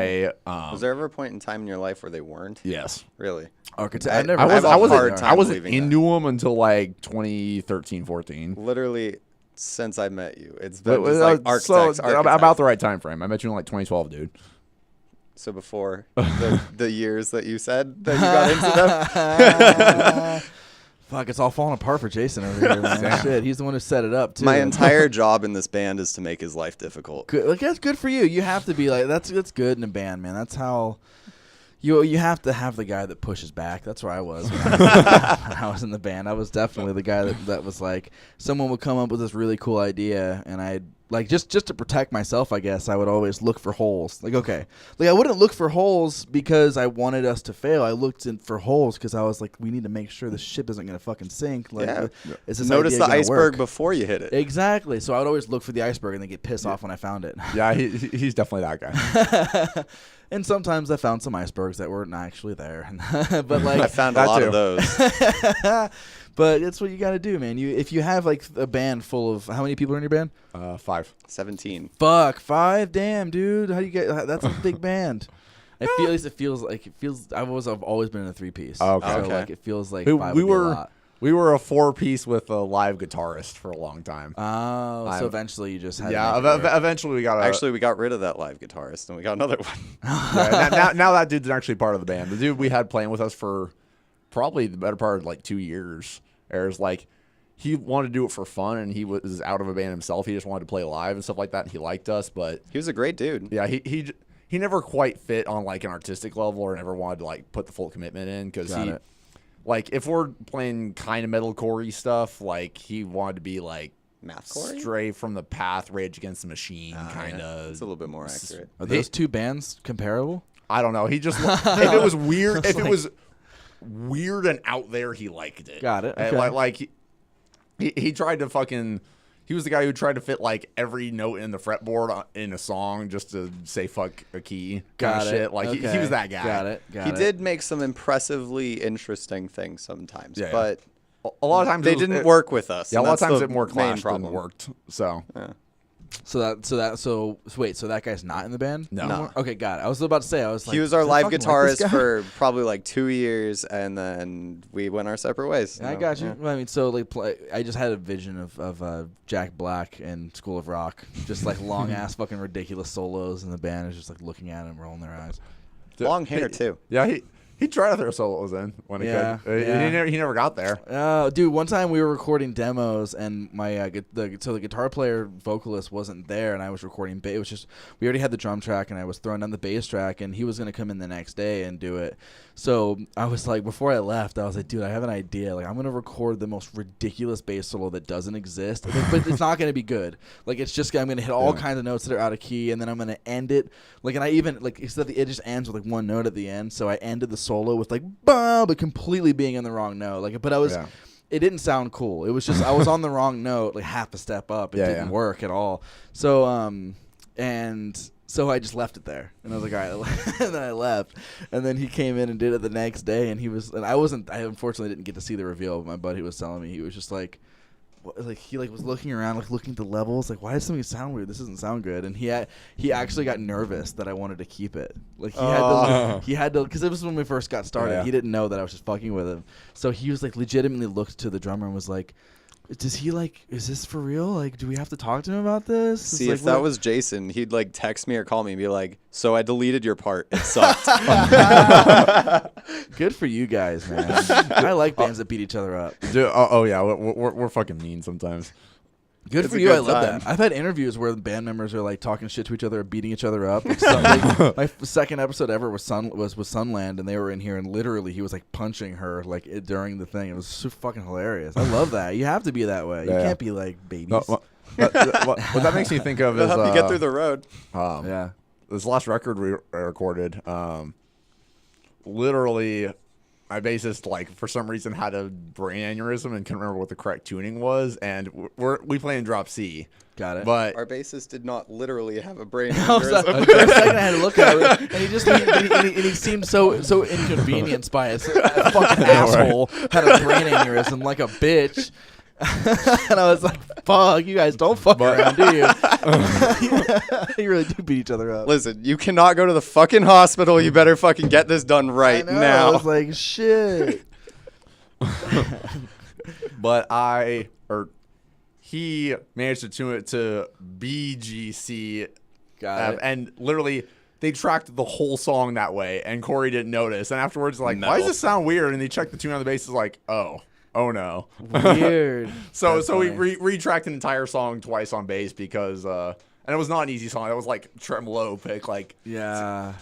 was there ever a point in time in your life where they weren't? Yes. Really? Architects. I wasn't into them until like 2013, 14. Literally, since I met you, it's been just like Architects. About the right time frame. I met you in like 2012, dude. So before the years that you said that you got into them. Fuck, it's all falling apart for Jason over here, man. Shit, he's the one who set it up, too. My entire job in this band is to make his life difficult. Good. Like, that's good for you. You have to be like, that's good in a band, man. That's how... You have to have the guy that pushes back. That's where I was when I was in the band. I was definitely the guy that was like, someone would come up with this really cool idea, and I'd like just to protect myself, I guess I would always look for holes. Like, okay, like I wouldn't look for holes because I wanted us to fail. I looked for holes because I was like, we need to make sure the ship isn't going to fucking sink. Like, is this notice idea the iceberg work? Before you hit it. Exactly. So I would always look for the iceberg and then get pissed off when I found it. Yeah, he's definitely that guy. And sometimes I found some icebergs that weren't actually there. But like I found a lot of those. But it's what you got to do, man. If you have like a band full of how many people are in your band? 5. 17. Fuck, 5. Damn, dude. How do you get? That's a big band. It feels. I've always been in a 3-piece. Oh, okay. So Okay. like it feels like 5 would be a lot. We were a 4-piece with a live guitarist for a long time. Oh, so eventually you just had. Eventually we got. Actually, we got rid of that live guitarist and we got another one. Now that dude's actually part of the band. The dude we had playing with us for probably the better part of like 2 years. There's like he wanted to do it for fun, and he was out of a band himself. He just wanted to play live and stuff like that. And he liked us, but he was a great dude. Yeah, he never quite fit on like an artistic level, or never wanted to like put the full commitment in because like if we're playing kind of metalcore stuff, like he wanted to be like mathcore, Stray from the Path, Rage Against the Machine, kind of. It's a little bit more accurate. Are those two bands comparable? I don't know. He just if it was weird, if it was weird and out there, he liked it. Got it. Okay. Like he tried to fucking. He was the guy who tried to fit like every note in the fretboard in a song just to say fuck a key kind of shit. Like he was that guy. Got it. He did make some impressively interesting things sometimes, but a lot of times they didn't work with us. Yeah, a lot of times it more clashed than worked. So. Yeah. So wait, so that guy's not in the band? No. Okay, got it. I was about to say, I was like, he was our live guitarist for probably like 2 years, and then we went our separate ways. I got you. Yeah. Well, I mean, so like, I just had a vision of Jack Black in School of Rock, just like long ass fucking ridiculous solos, and the band is just like looking at him, rolling their eyes. Long hair too. Yeah, he tried to throw solos in when he could. He never got there. Dude, one time we were recording demos, and my the guitar player vocalist wasn't there, and I was recording bass. It was just we already had the drum track, and I was throwing down the bass track, and he was gonna come in the next day and do it. So I was like, before I left, I was like, dude, I have an idea. Like, I'm gonna record the most ridiculous bass solo that doesn't exist, but it's not gonna be good. Like, it's just I'm gonna hit all kinds of notes that are out of key, and then I'm gonna end it like, and I even like instead it just ends with like one note at the end. So I ended the solo with like bah, but completely being in the wrong note. Like, but I was, it didn't sound cool. It was just I was on the wrong note, like half a step up. It didn't work at all. So so I just left it there, and I was like, all right. And then I left, and then he came in and did it the next day, and I unfortunately didn't get to see the reveal. But my buddy was telling me, he was just like he was looking around, like looking at the levels, like, why does something sound weird? This doesn't sound good. And he actually got nervous that I wanted to keep it. Like he had to, because it was when we first got started. Yeah. He didn't know that I was just fucking with him. So he was like legitimately looked to the drummer and was like, is this for real? Like, do we have to talk to him about this? See, if that was Jason, he'd like text me or call me and be like, so I deleted your part. It sucked. Good for you guys, man. I like bands that beat each other up. Dude, yeah, we're fucking mean sometimes. Good for you. I love that. I've had interviews where the band members are like talking shit to each other, beating each other up. Like, my second episode ever was with Sunland, and they were in here, and literally he was like punching her like during the thing. It was so fucking hilarious. I love that. You have to be that way. You can't be like babies. What that makes me think of is help you get through the road. This last record we recorded, literally. My bassist, like, for some reason had a brain aneurysm and couldn't remember what the correct tuning was, and we play in drop C. Got it. But our bassist did not literally have a brain aneurysm. For a second, I had to look at it, and he seemed so inconvenienced by it. A fucking asshole had a brain aneurysm like a bitch. And I was like, fuck, you guys don't fuck around, do you? You really do beat each other up. Listen, you cannot go to the fucking hospital. You better fucking get this done right now. I was like, shit. But he managed to tune it to BGC. Got it. And literally, they tracked the whole song that way, and Corey didn't notice. And afterwards, like, why does this sound weird? And they checked the tune on the bass, is like, oh no. Weird. So we retracked an entire song twice on bass because and it was not an easy song. It was like tremolo pick, like that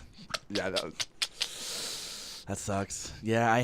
sucks. Yeah,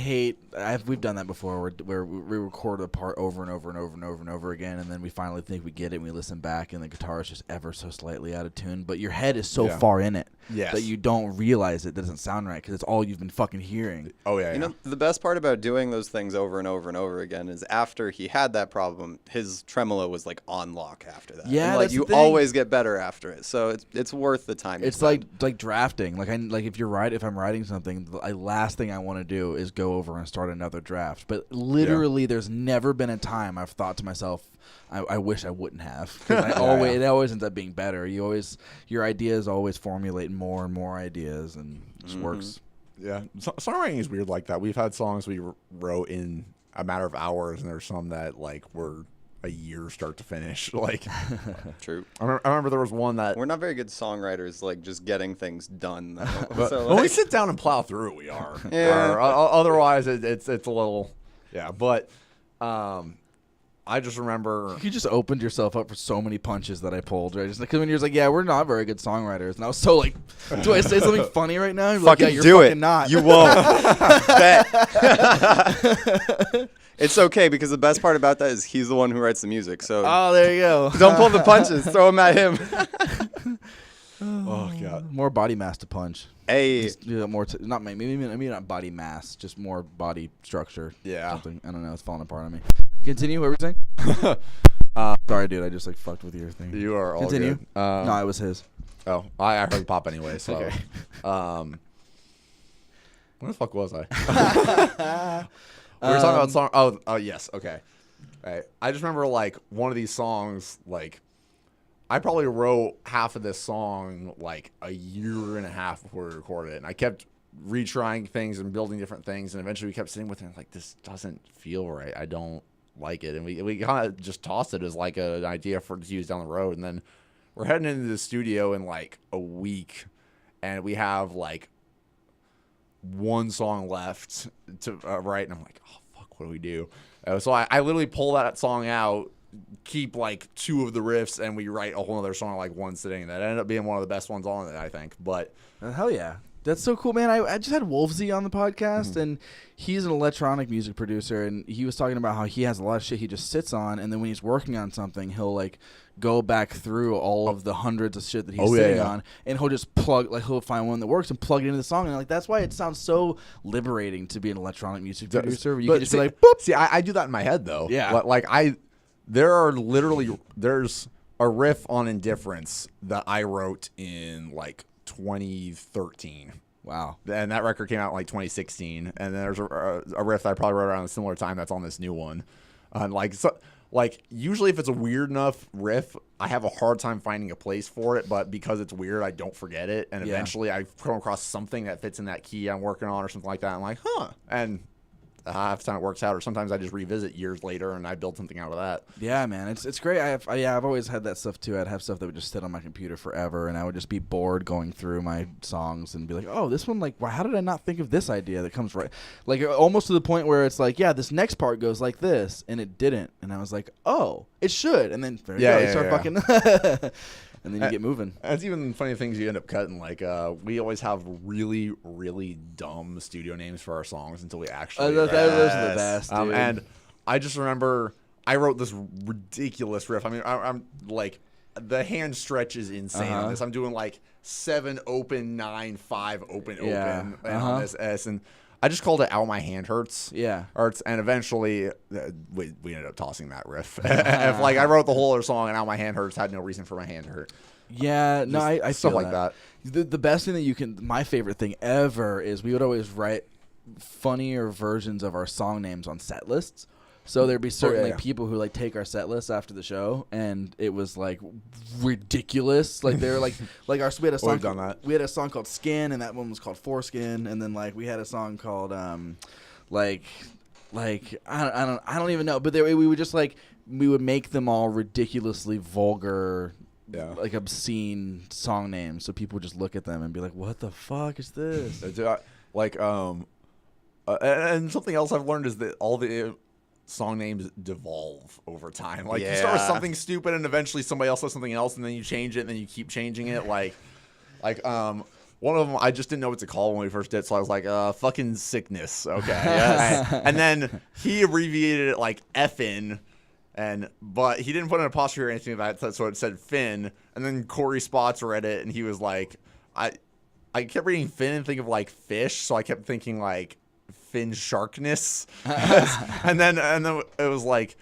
we've done that before where we record a part over and over and over and over and over again, and then we finally think we get it and we listen back and the guitar is just ever so slightly out of tune, but your head is so far in it that you don't realize it doesn't sound right because it's all you've been fucking hearing. You know, the best part about doing those things over and over and over again is after he had that problem, his tremolo was like on lock after that. Yeah, and, like, you always get better after it, so it's worth the time. It's like drafting. Like if I'm writing something, the last thing I want to do is go over and start another draft. But literally, there's never been a time I've thought to myself, I wish I wouldn't have. Because it always ends up being better. Your ideas always formulate more and more ideas, and it just works. Yeah, songwriting is weird like that. We've had songs we wrote in a matter of hours, and there's some that like were a year start to finish. Like, True. I remember there was one that We're not very good songwriters, like just getting things done. Though. but So, when we like, sit down and plow through it, we are. Yeah. Otherwise, it's a little, yeah. But I just remember You just opened yourself up for so many punches that I pulled, right? Just because when you're like, yeah, we're not very good songwriters. And I was so like, do I say something funny right now? You're like, fucking yeah, you're do fucking it. not. You won't. Bet. It's okay because the best part about that is he's the one who writes the music. So Oh, there you go. don't pull the punches. Throw them at him. oh god, More body mass to punch. Hey. Just do that more. Not maybe not body mass, just more body structure. Yeah. Something. I don't know. It's falling apart on me. Continue. What were you saying? Sorry, dude. I just like fucked with your thing. you are all Continue. good. No, it was his. Oh, I heard pop anyway. So, Okay. where the fuck was I? We were talking about song. Oh, yes. Okay. Right. I just remember like one of these songs. Like, I probably wrote half of this song like a year and a half before we recorded it, and I kept retrying things and building different things, and eventually we kept sitting with it and like, this doesn't feel right. I don't like it, and we kind of just tossed it as like an idea for to use down the road, and then we're heading into the studio in like a week, and we have like one song left to write, and I'm like, oh fuck, what do we do? So I literally pull that song out, keep like two of the riffs, and we write a whole other song like one sitting. That ended up being one of the best ones on it, I think. But Hell yeah. That's so cool, man. I just had Wolfsy on the podcast, and he's an electronic music producer, and he was talking about how he has a lot of shit he just sits on, and then when he's working on something, he'll like go back through all of the hundreds of shit that he's sitting on, and he'll just he'll find one that works and plug it into the song, and like that's why it sounds so liberating to be an electronic music producer. Where you can just be like, boop. See, I do that in my head though. Yeah. Like there's a riff on Indifference that I wrote in like 2013. Wow. And that record came out in like 2016. And then there's a riff that I probably wrote around a similar time that's on this new one. Like usually if it's a weird enough riff, I have a hard time finding a place for it. But because it's weird, I don't forget it. And eventually I come across something that fits in that key I'm working on or something like that. I'm like, huh. And half the time it works out, or sometimes I just revisit years later and I build something out of that. Yeah, man, it's great. I've always had that stuff too. I'd have stuff that would just sit on my computer forever, and I would just be bored going through my songs and be like, oh, this one, like, wow, how did I not think of this idea that comes right, like almost to the point where it's like, yeah, this next part goes like this, and it didn't, and I was like, oh, it should, and then there you go, you start fucking. And then you get moving. It's even funny things you end up cutting. Like, we always have really, really dumb studio names for our songs until we actually. Those are the best, dude. And I just remember I wrote this ridiculous riff. I mean, I'm like, the hand stretch is insane on this. I'm doing like 7 open, 9, 5 open, and on this S. And I just called it Ow My Hand Hurts. Yeah. And eventually we ended up tossing that riff. If like I wrote the whole other song and Ow My Hand Hurts had no reason for my hand to hurt. Yeah, no, I stuff feel like that. The best thing that you can, my favorite thing ever is we would always write funnier versions of our song names on set lists. So there'd be certain people who like take our set lists after the show, and it was like ridiculous. Like they were like we had a song. Done that. We had a song called Skin, and that one was called Foreskin, and then like we had a song called like I don't even know. But we would just like we would make them all ridiculously vulgar. Yeah. Like obscene song names, so people would just look at them and be like, "What the fuck is this?" And something else I've learned is that all the song names devolve over time. Like you start with something stupid, and eventually somebody else says something else, and then you change it, and then you keep changing it. Like one of them I just didn't know what to call when we first did, so I was like, "Fucking sickness." Okay, yes. And then he abbreviated it like Effin. But he didn't put an apostrophe or anything like that, so it said Finn. And then Corey Spots read it, and he was like, I kept reading Finn and think of like fish, so I kept thinking like Finn sharkness. and then it was like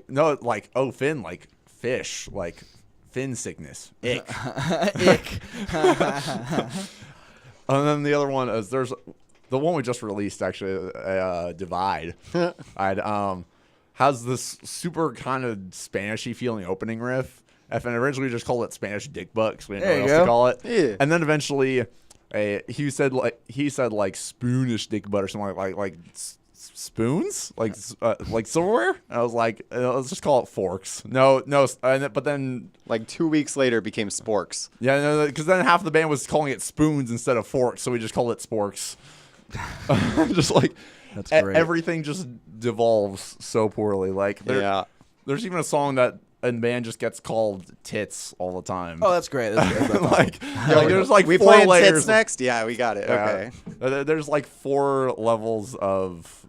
no, like oh Finn, like fish, like fin sickness, ick, Ick. And then the other one is there's the one we just released actually, Divide. Has this super kind of Spanishy feeling opening riff. And originally we just called it Spanish dick butt because we didn't know what else to call it. Yeah. And then eventually he said like spoonish dick butt or something like spoons, like silverware. And I was like, let's just call it forks. No, but then Like 2 weeks later, it became sporks. yeah, no, because then half the band was calling it spoons instead of forks, so we just called it sporks. Just like That's great. everything just devolves so poorly. Like there's even a song that a band just gets called tits all the time. Oh, that's great. That's great. That's awesome. like there's like We 4 playing layers. tits next? Yeah, we got it. Yeah. Okay. There's like 4 levels of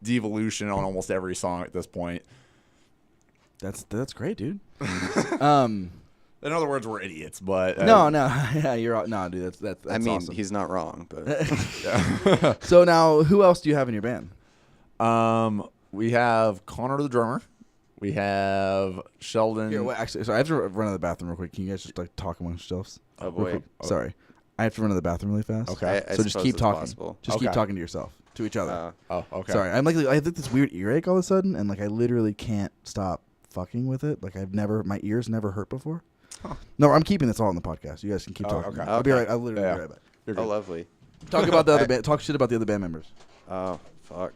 devolution on almost every song at this point. That's great, dude. In other words, we're idiots, but No, yeah, you're no, dude. That's I mean, awesome. he's not wrong, but So now, who else do you have in your band? we have Connor the drummer. We have Sheldon. Here, wait, actually, sorry, I have to run to the bathroom real quick. Can you guys just like talk amongst yourselves? oh Real boy. quick. Sorry, I have to run to the bathroom really fast. Okay. I So just suppose keep it's talking. possible. Just keep Okay. talking to yourself, to each other. Oh, okay. Sorry, I have this weird earache all of a sudden, and like I literally can't stop fucking with it. Like my ears never hurt before. Huh. No, I'm keeping this all in the podcast. You guys can keep Oh, talking. okay. I'll be right. I'll literally Yeah. be right back. You're Oh, good. lovely. Talk about the other band. Talk shit about the other band members. Oh, fuck.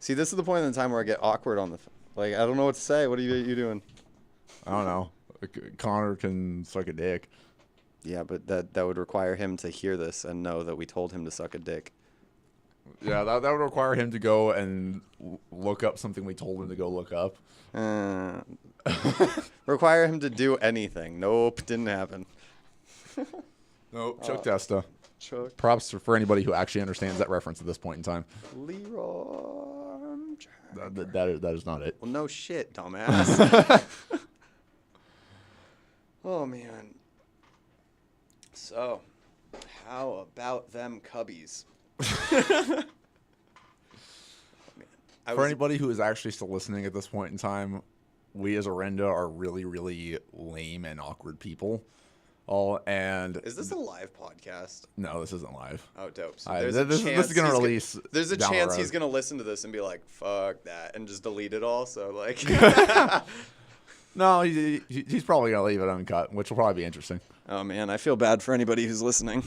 See, this is the point in the time where I get awkward on the. Like, I don't know what to say. What are you doing? I don't know. Connor can suck a dick. Yeah, but that would require him to hear this and know that we told him to suck a dick. Yeah, that would require him to go and look up something we told him to go look up. Require him to do anything. Nope, didn't happen. No, Chuck Testa. Chuck Props for anybody who actually understands that reference at this point in time. Leroy. That is not it. Well, no shit, dumbass. Oh, man. So, how about them cubbies? Oh, man. For anybody who is actually still listening at this point in time, we as Orenda are really, really lame and awkward people. Is this a live podcast? No, this isn't live. Oh, dope. So This there's a chance is gonna he's release. There's a down the chance road. he's gonna listen to this and be like, "Fuck that," and just delete it all. So like, No, he's probably gonna leave it uncut, which will probably be interesting. oh man, I feel bad for anybody who's listening.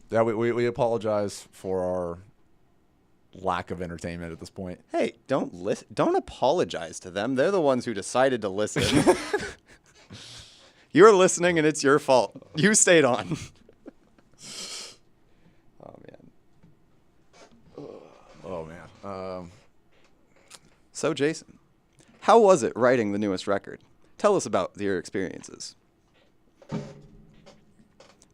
Yeah, we apologize for our lack of entertainment at this point. Hey, don't apologize to them. They're the ones who decided to listen. You're listening, and it's your fault. You stayed on. Oh man. Oh man. So Jason, how was it writing the newest record? Tell us about your experiences.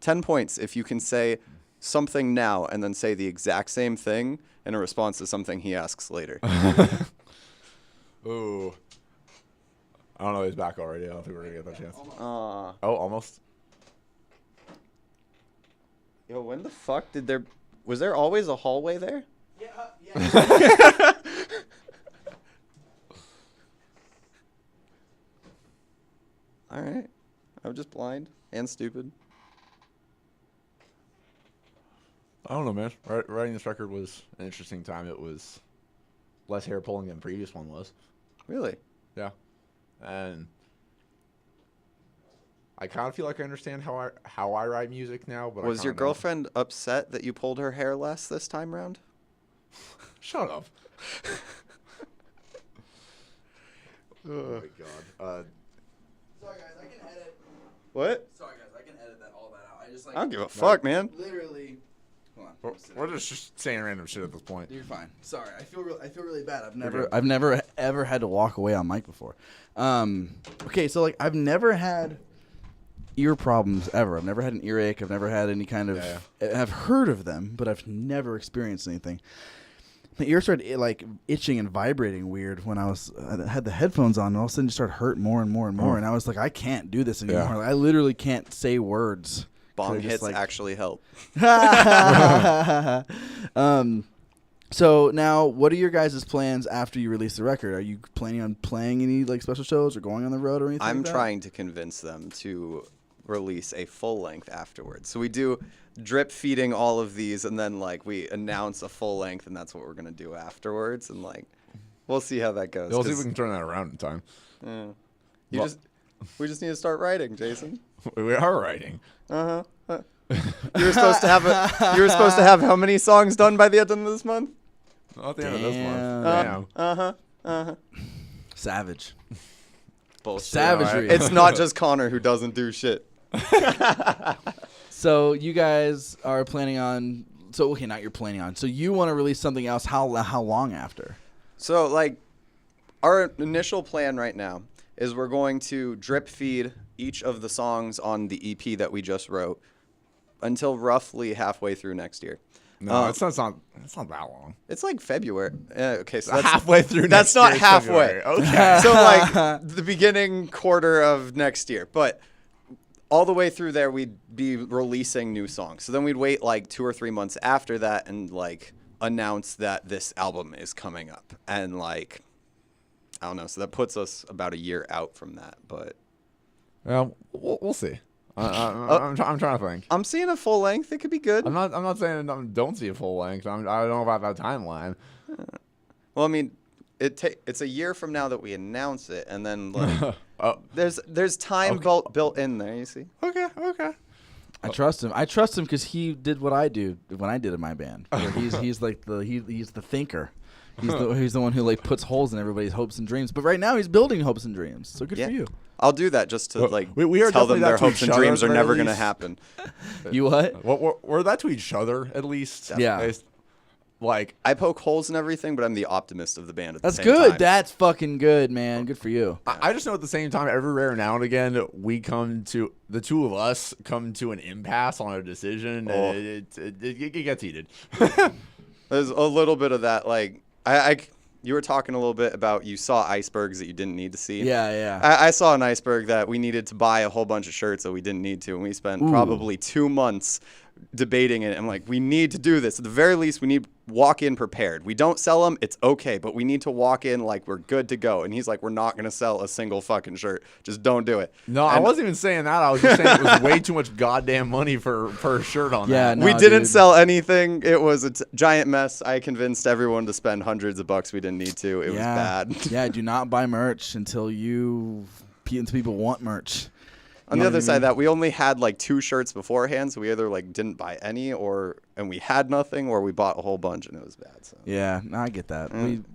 10 points if you can say something now and then say the exact same thing in a response to something he asks later. Ooh. I don't know. He's back already. I don't think we're gonna get that chance. Aw. Oh, almost. Yo, when the fuck was there always a hallway there? Yeah. All right. I'm just blind and stupid. I don't know, man. Writing this record was an interesting time. It was less hair pulling than the previous one was. Really? Yeah. And I kind of feel like I understand how I write music now. But Was I your kinda don't. girlfriend upset that you pulled her hair less this time round? Shut up. Oh my god. Sorry guys, I can edit. What? Sorry guys, I can edit all that out. I just like. I don't give a fuck, man. Literally. Hold on. We're just saying random shit at this point. You're fine. Sorry, I feel really bad. I've never ever had to walk away on mic before. Okay, so like I've never had ear problems ever. I've never had an earache. I've never had any kind of. Yeah. I've heard of them, but I've never experienced anything. My ear started like itching and vibrating weird when I had the headphones on, and all of a sudden it started hurting more and more and more. And I was like, I can't do this anymore. Yeah. Like, I literally can't say words. Bong I just, hits like- actually help. So now, what are your guys' plans after you release the record? Are you planning on playing any like special shows or going on the road or anything? I'm like that? trying to convince them to release a full length afterwards. So we do drip feeding all of these, and then like we announce a full length, and that's what we're gonna do afterwards. And like, we'll see how that goes. We'll see if 'cause, we can turn that around in time. we just need to start writing, Jason. We are writing. Uh huh. You were supposed to have how many songs done by the end of this month? Not the end of this month. Damn. Savage. Bullshit. Savagery. It's not just Connor who doesn't do shit. So you guys are planning on. So okay, not you're planning on. So you want to release something else? How long after? So like, our initial plan right now is we're going to drip feed each of the songs on the EP that we just wrote until roughly halfway through next year. No, it's not that long. It's like February. Okay, so that's halfway through. That's not halfway. Okay. So like the beginning quarter of next year, but all the way through there we'd be releasing new songs. So then we'd wait like 2 or 3 months after that and like announce that this album is coming up. And like, I don't know. So that puts us about a year out from that, but Well, we'll see. I'm trying to think. I'm seeing a full length. It could be good. I'm not saying don't see a full length. I don't know about that timeline. Well, I mean, it's a year from now that we announce it, and then like there's time built in there. You see? Okay. I trust him. I trust him because he did what I do when I did in my band. Where he's like he's the thinker. He's the one who like puts holes in everybody's hopes and dreams. But right now he's building hopes and dreams. So good for you. I'll do that just to like we are tell them definitely their that to hopes each and other dreams at are the never very going to least. happen. You what? We're that to each other at least. Yeah. Like I poke holes in everything, but I'm the optimist of the band at the That's same good. time. That's fucking good, man. Good for you. I just know at the same time, every rare now and again, the two of us come to an impasse on a decision. Oh. And it gets heated. There's a little bit of that. Like you were talking a little bit about you saw icebergs that you didn't need to see. Yeah. I saw an iceberg that we needed to buy a whole bunch of shirts that we didn't need to, and we spent probably 2 months debating it. I'm like, we need to do this. At the very least, we need to walk in prepared. We don't sell them, it's okay, but we need to walk in like we're good to go. And he's like, we're not going to sell a single fucking shirt. Just don't do it. No, I wasn't even saying that. I was just saying it was way too much goddamn money per shirt on that. No, we didn't dude. sell anything. It was a giant mess. I convinced everyone to spend hundreds of bucks we didn't need to. It was bad. Yeah, do not buy merch until people want merch. On the other side of that, we only had like 2 shirts beforehand, so we either like didn't buy any and we had nothing, or we bought a whole bunch and it was bad. So Yeah, no, I get that. it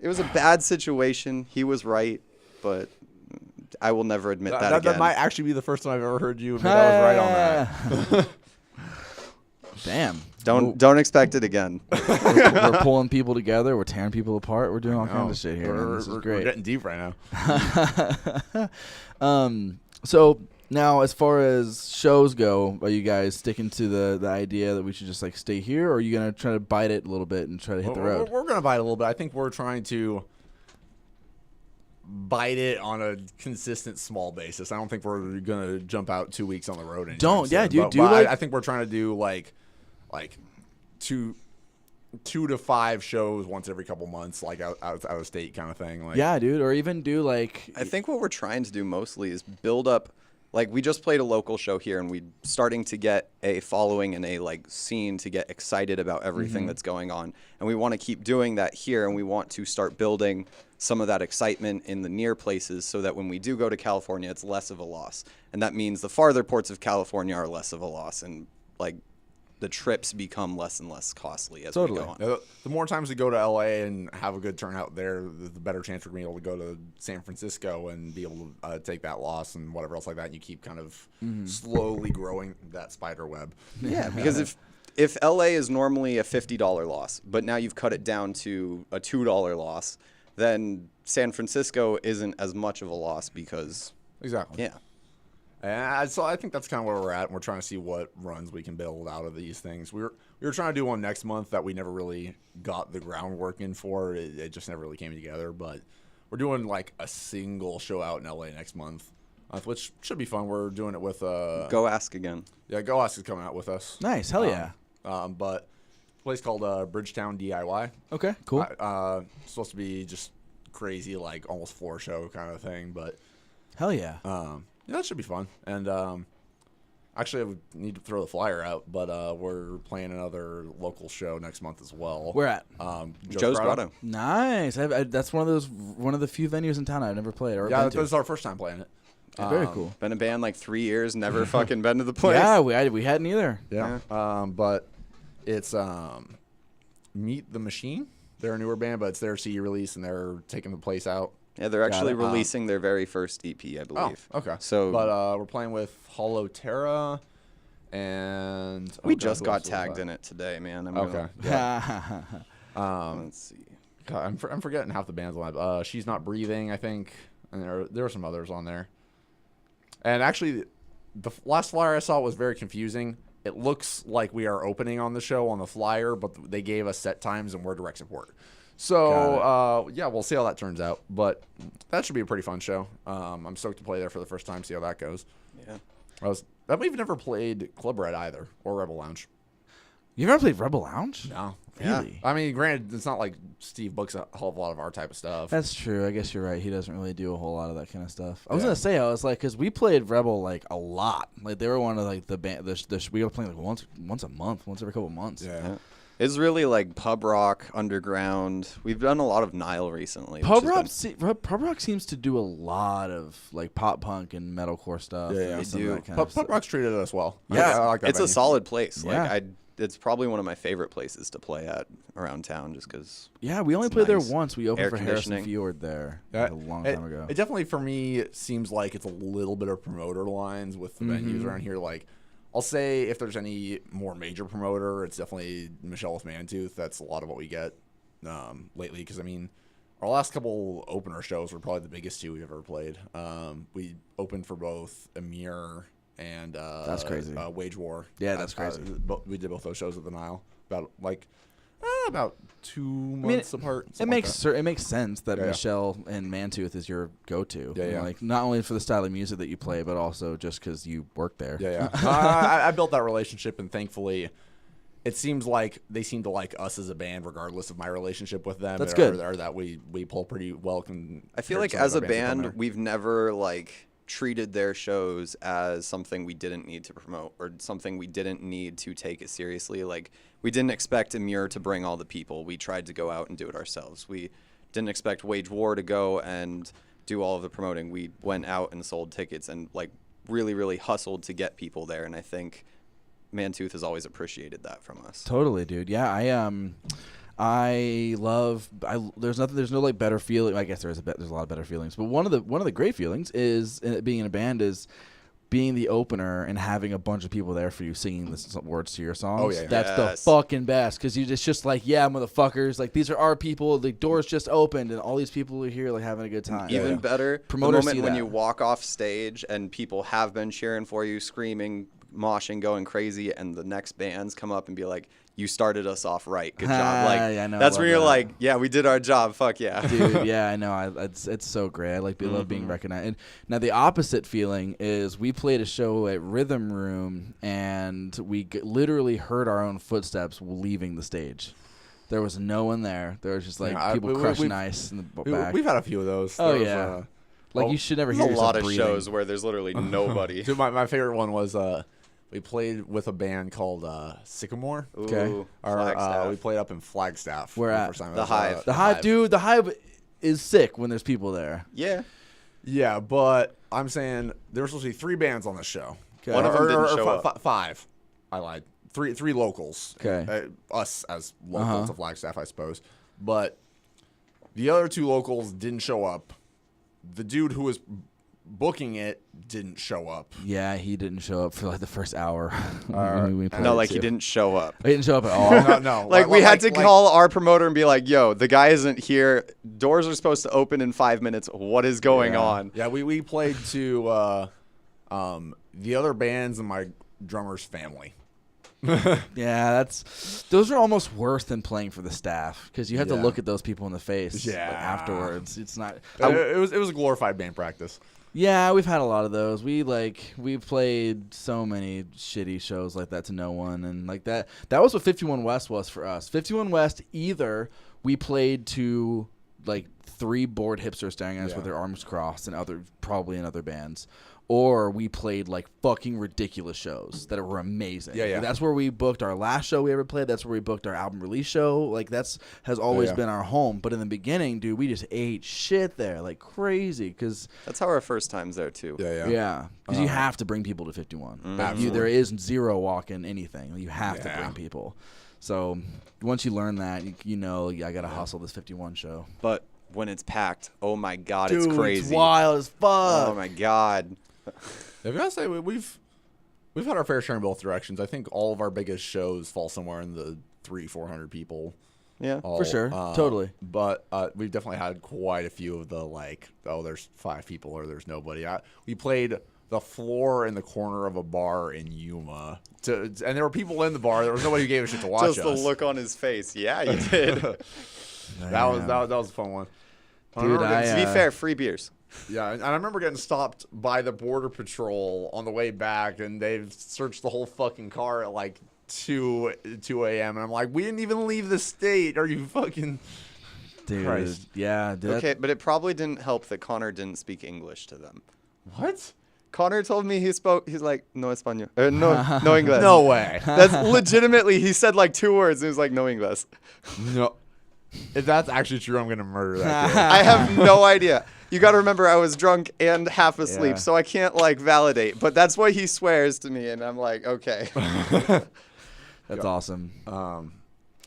was a bad situation. He was right, but I will never admit that again. That might actually be the first time I've ever heard you admit I was right on that. Damn. Don't expect it again. We're pulling people together. We're tearing people apart. We're doing all kinds of shit here. Man. This is We're great. getting deep right now. So now, as far as shows go, are you guys sticking to the idea that we should just like stay here, or are you gonna try to bite it a little bit and try to hit the road? We're gonna bite it a little bit. I think we're trying to bite it on a consistent small basis. I don't think we're gonna jump out 2 weeks on the road. I think we're trying to do like 2 to 5 shows once every couple months, like out of state kind of thing. Like, Yeah, dude, or even do like. I think what we're trying to do mostly is build up. Like, we just played a local show here, and we're starting to get a following and a like scene to get excited about everything that's going on. And we want to keep doing that here, and we want to start building some of that excitement in the near places so that when we do go to California, it's less of a loss. And that means the farther ports of California are less of a loss, and like the trips become less and less costly as we go on. The more times we go to LA and have a good turnout there, the better chance we're going to be able to go to San Francisco and be able to take that loss and whatever else like that. And you keep kind of slowly growing that spider web. Yeah, because if LA is normally a $50 loss, but now you've cut it down to a $2 loss, then San Francisco isn't as much of a loss because Exactly. yeah. And so I think that's kind of where we're at, and we're trying to see what runs we can build out of these things. We were trying to do one next month that we never really got the groundwork in for. It just never really came together. But we're doing like a single show out in LA next month, which should be fun. We're doing it with Go Ask Again. Yeah, Go Ask is coming out with us. Nice, hell yeah. But a place called Bridgetown DIY. Okay, cool. Supposed to be just crazy, like almost floor show kind of thing. But Hell yeah. yeah, that should be fun. And actually, I would need to throw the flyer out, but we're playing another local show next month as well. Where at? Joe's Grotto. Nice. That's one of the few venues in town I've never played. Or Yeah, been to. this is our first time playing it. Very cool. Been a band like 3 years, never fucking been to the place. Yeah, we hadn't either. Yeah. But it's Meet the Machine. They're a newer band, but it's their CD release, and they're taking the place out. Yeah, they're actually releasing their very first EP, I believe. Oh, okay. So, but we're playing with Hollow Terra, and we just got tagged in it today, man. Okay. Yeah. Let's see. God, I'm forgetting half the band's lineup. She's Not Breathing, I think, and there are some others on there. And actually, the last flyer I saw was very confusing. It looks like we are opening on the show on the flyer, but they gave us set times and we're direct support. So, yeah, we'll see how that turns out. But that should be a pretty fun show. I'm stoked to play there for the first time, see how that goes. Yeah. We've never played Club Red either, or Rebel Lounge. You've never played Rebel Lounge? No. Really? I mean, granted, it's not like Steve books a whole lot of our type of stuff. That's true. I guess you're right. He doesn't really do a whole lot of that kind of stuff. I was gonna say, I was like, because we played Rebel like a lot. Like they were one of like the band. We were playing like once a month, once every couple months. Yeah. It's really like pub rock, underground. We've done a lot of Nile recently. Pub rock seems to do a lot of like pop punk and metalcore stuff. Yeah, and some of do. that kind of Pub stuff. Rock's treated us well. Yeah, I like that it's a venue. solid place. Yeah. Like it's probably one of my favorite places to play at around town, just because. Yeah, we only It's played nice. there once. We opened Air for Harrison conditioning. Fjord there like, a long time ago. It definitely, for me, seems like it's a little bit of promoter lines with the venues around here. Like, I'll say if there's any more major promoter, it's definitely Michelle with Mantooth. That's a lot of what we get lately. Because, I mean, our last couple opener shows were probably the biggest two we've ever played. We opened for both Emir and That's crazy. Wage War. Yeah, that's crazy. We did both those shows at the Nile about 2 months apart. It makes sense that Yeah. Michelle and Mantooth is your go-to. Yeah, yeah. Like not only for the style of music that you play, but also just because you work there. Yeah. I built that relationship, and thankfully, it seems like they seem to like us as a band, regardless of my relationship with them. That's good. Or that we pull pretty well. I feel like as a band, we've never like treated their shows as something we didn't need to promote or something we didn't need to take it seriously. Like we didn't expect Emir to bring all the people. We tried to go out and do it ourselves. We didn't expect Wage War to go and do all of the promoting. We went out and sold tickets and like really, really hustled to get people there. And I think Mantooth has always appreciated that from us. Totally, dude. Yeah, there's no like better feeling. I guess there's a lot of better feelings, but one of the great feelings is being in a band is being the opener and having a bunch of people there for you singing the words to your songs. Oh, yeah. That's Yes. the fucking best because it's just like, yeah, motherfuckers, like these are our people. The doors just opened and all these people are here like having a good time. Even better, Promoters the see moment when that. you walk off stage and people have been cheering for you, screaming, moshing, going crazy, and the next bands come up and be like, you started us off right. Good job. Like Yeah, I know, that's I when love you're that. like, yeah, we did our job. Fuck yeah. Dude, yeah, I know. It's so great. I love being recognized. And now the opposite feeling is we played a show at Rhythm Room and we literally heard our own footsteps leaving the stage. There was no one there. There was just like people crushing ice in the back. We've had a few of those. Oh, There was, yeah. Like you should never There's hear a yourself lot of breathing. shows where there's literally nobody. Dude, my favorite one was we played with a band called Sycamore. Okay. Ooh, We Flagstaff. played up in Flagstaff. Where the at? first time. The It was, Hive. The Hive, dude. The Hive is sick when there's people there. Yeah. Yeah, but I'm saying there were supposed to be 3 bands on the show. Okay. One of them didn't show up. 5. I lied. Three locals. Okay. Us as locals of Flagstaff, I suppose. But the other 2 locals didn't show up. The dude who was booking it didn't show up. Yeah, he didn't show up for like the first hour. No, like he didn't show up. He didn't show up at all. No. Like we had to call our promoter and be like, yo, the guy isn't here. Doors are supposed to open in 5 minutes. What is going on? Yeah, we played to the other bands in my drummer's family. Yeah, those are almost worse than playing for the staff because you have to Yeah. look at those people in the face Yeah. afterwards. It's not. It was a glorified band practice. Yeah, we've had a lot of those. We've played so many shitty shows like that to no one, and like that. That was what 51 West was for us. 51 West, either we played to like 3 bored hipsters staring at us with their arms crossed, and probably in other bands, or we played like fucking ridiculous shows that were amazing. Yeah. That's where we booked our last show we ever played. That's where we booked our album release show. Like has always been our home. But in the beginning, dude, we just ate shit there like crazy because that's how our first times there too. Yeah, because you have to bring people to 51. There is zero walk-in anything. You have to bring people. So once you learn that, you know I gotta hustle this 51 show. But when it's packed, oh my god, Dude, it's crazy. It's wild as fuck. Oh my god. I've got to say we've had our fair share in both directions. I think all of our biggest shows fall somewhere in the 300-400 people. Yeah, for sure, totally. But we've definitely had quite a few of the like, oh, there's 5 people or there's nobody. We played the floor in the corner of a bar in Yuma, and there were people in the bar. There was nobody who gave a shit to watch us. Just the look on his face. Yeah, you did. that was a fun one. Dude, to be fair, free beers. Yeah, and I remember getting stopped by the Border Patrol on the way back, and they've searched the whole fucking car at like 2 a.m. And I'm like, we didn't even leave the state. Are you fucking... Dude, Christ. yeah. Dude, Okay, but it probably didn't help that Connor didn't speak English to them. What? Connor told me he's like, no español. No English. No way. That's legitimately, he said like 2 words and he was like, no English. No. If that's actually true, I'm going to murder that kid. I have no idea. You got to remember, I was drunk and half asleep, Yeah. so I can't like validate. But that's what he swears to me, and I'm like, okay. That's awesome. All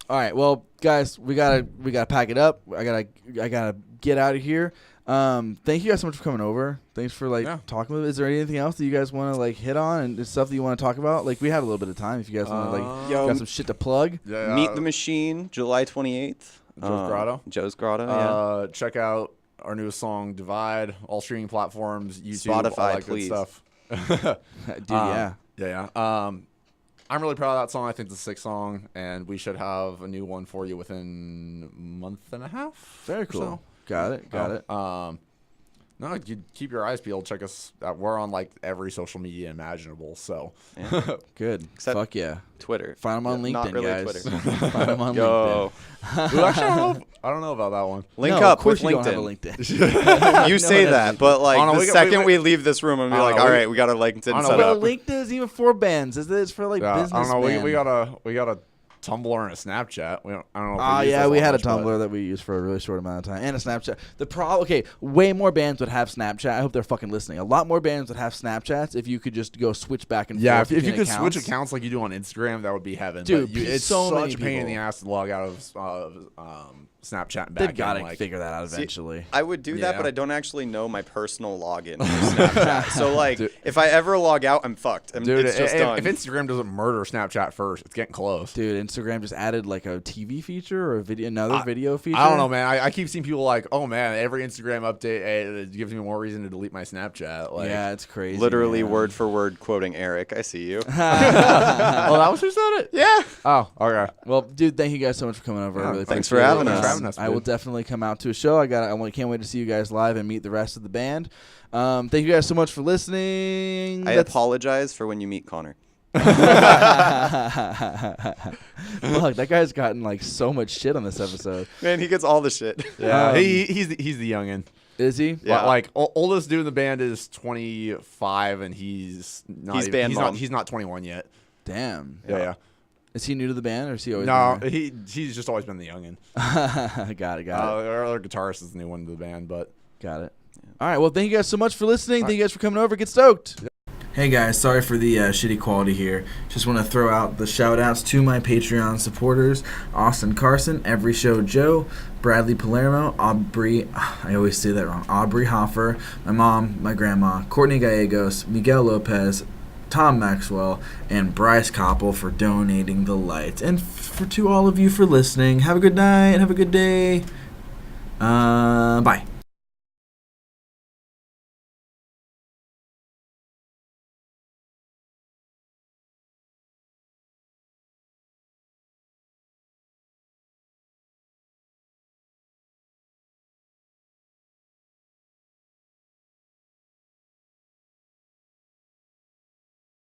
right, well, guys, we gotta pack it up. I gotta get out of here. Thank you guys so much for coming over. Thanks for talking with us. Is there anything else that you guys want to like hit on and stuff that you want to talk about? Like we had a little bit of time. If you guys want to got some shit to plug. Yeah, Meet the Machine, July 28th. Joe's Grotto. Joe's Grotto, yeah. Check out our newest song, Divide, all streaming platforms, YouTube, Spotify, all that please. good stuff. Dude, yeah. I'm really proud of that song. I think it's a sick song, and we should have a new one for you within a month and a half. Very cool. So. Got it. No, you keep your eyes peeled. Check us out. We're on like every social media imaginable. So Good. Except Fuck yeah. Twitter. Find them on LinkedIn, Not really guys. Twitter. Find them on Yo. LinkedIn. Ooh, actually, I don't know about that one. Link No, up of course with you don't have a LinkedIn. LinkedIn. You say No, that, but like Oh, no, the we got- second we- we leave this room, I'm gonna be Oh, like, no, all we- right, we got a LinkedIn Oh, no, set we- up. Well, LinkedIn is even for bands. It's for like business. I don't know. We got a Tumblr and a Snapchat. I don't know. Oh, If use yeah, those we all had a much, but- Tumblr that we used for a really short amount of time. And a Snapchat. Way more bands would have Snapchat. I hope they're fucking listening. A lot more bands would have Snapchats if you could just go switch back and Yeah, forth. if you between could switch accounts like you do on Instagram, that would be heaven. Dude, But it's so many such a pain in people. the ass to log out of Snapchat and back They've in, got to like, figure that out eventually. I would do that, Yeah. but I don't actually know my personal login for Snapchat. So like, Dude. if I ever log out, I'm fucked. Dude, it's just done. if Instagram doesn't murder Snapchat first, it's getting close. Dude, Instagram just added like a TV feature or another video feature. I don't know, man. I keep seeing people like, oh man, every Instagram update it gives me more reason to delete my Snapchat. Like, Yeah, it's crazy. Literally man. word for word quoting Eric. I see you. oh, that was who said it? Yeah. Oh, okay. Well, dude, thank you guys so much for coming over. I Yeah, really thanks appreciate for it. having us. Thanks for having us, I will dude. definitely come out to a show. I can't wait to see you guys live and meet the rest of the band. Thank you guys so much for listening. I apologize for when you meet Connor. Fuck, that guy's gotten like so much shit on this episode. Man, he gets all the shit. Yeah, he's the youngin. Is he? Yeah. Like oldest dude in the band is 25, and he's not. He's band mom. He's not 21 yet. Damn. Yeah. Is he new to the band or is he always No, been he's just always been the youngin. there? Got it. Our other guitarist is the new one to the band, but Got it. All right. Well, thank you guys so much for listening. Thank you guys for coming over. Get stoked. Hey guys, sorry for the shitty quality here. Just want to throw out the shout outs to my Patreon supporters: Austin Carson, Every Show Joe, Bradley Palermo, Aubrey, I always say that wrong, Aubrey Hoffer, my mom, my grandma, Courtney Gallegos, Miguel Lopez, Tom Maxwell, and Bryce Koppel for donating the lights. And to all of you for listening, have a good night, have a good day. Bye.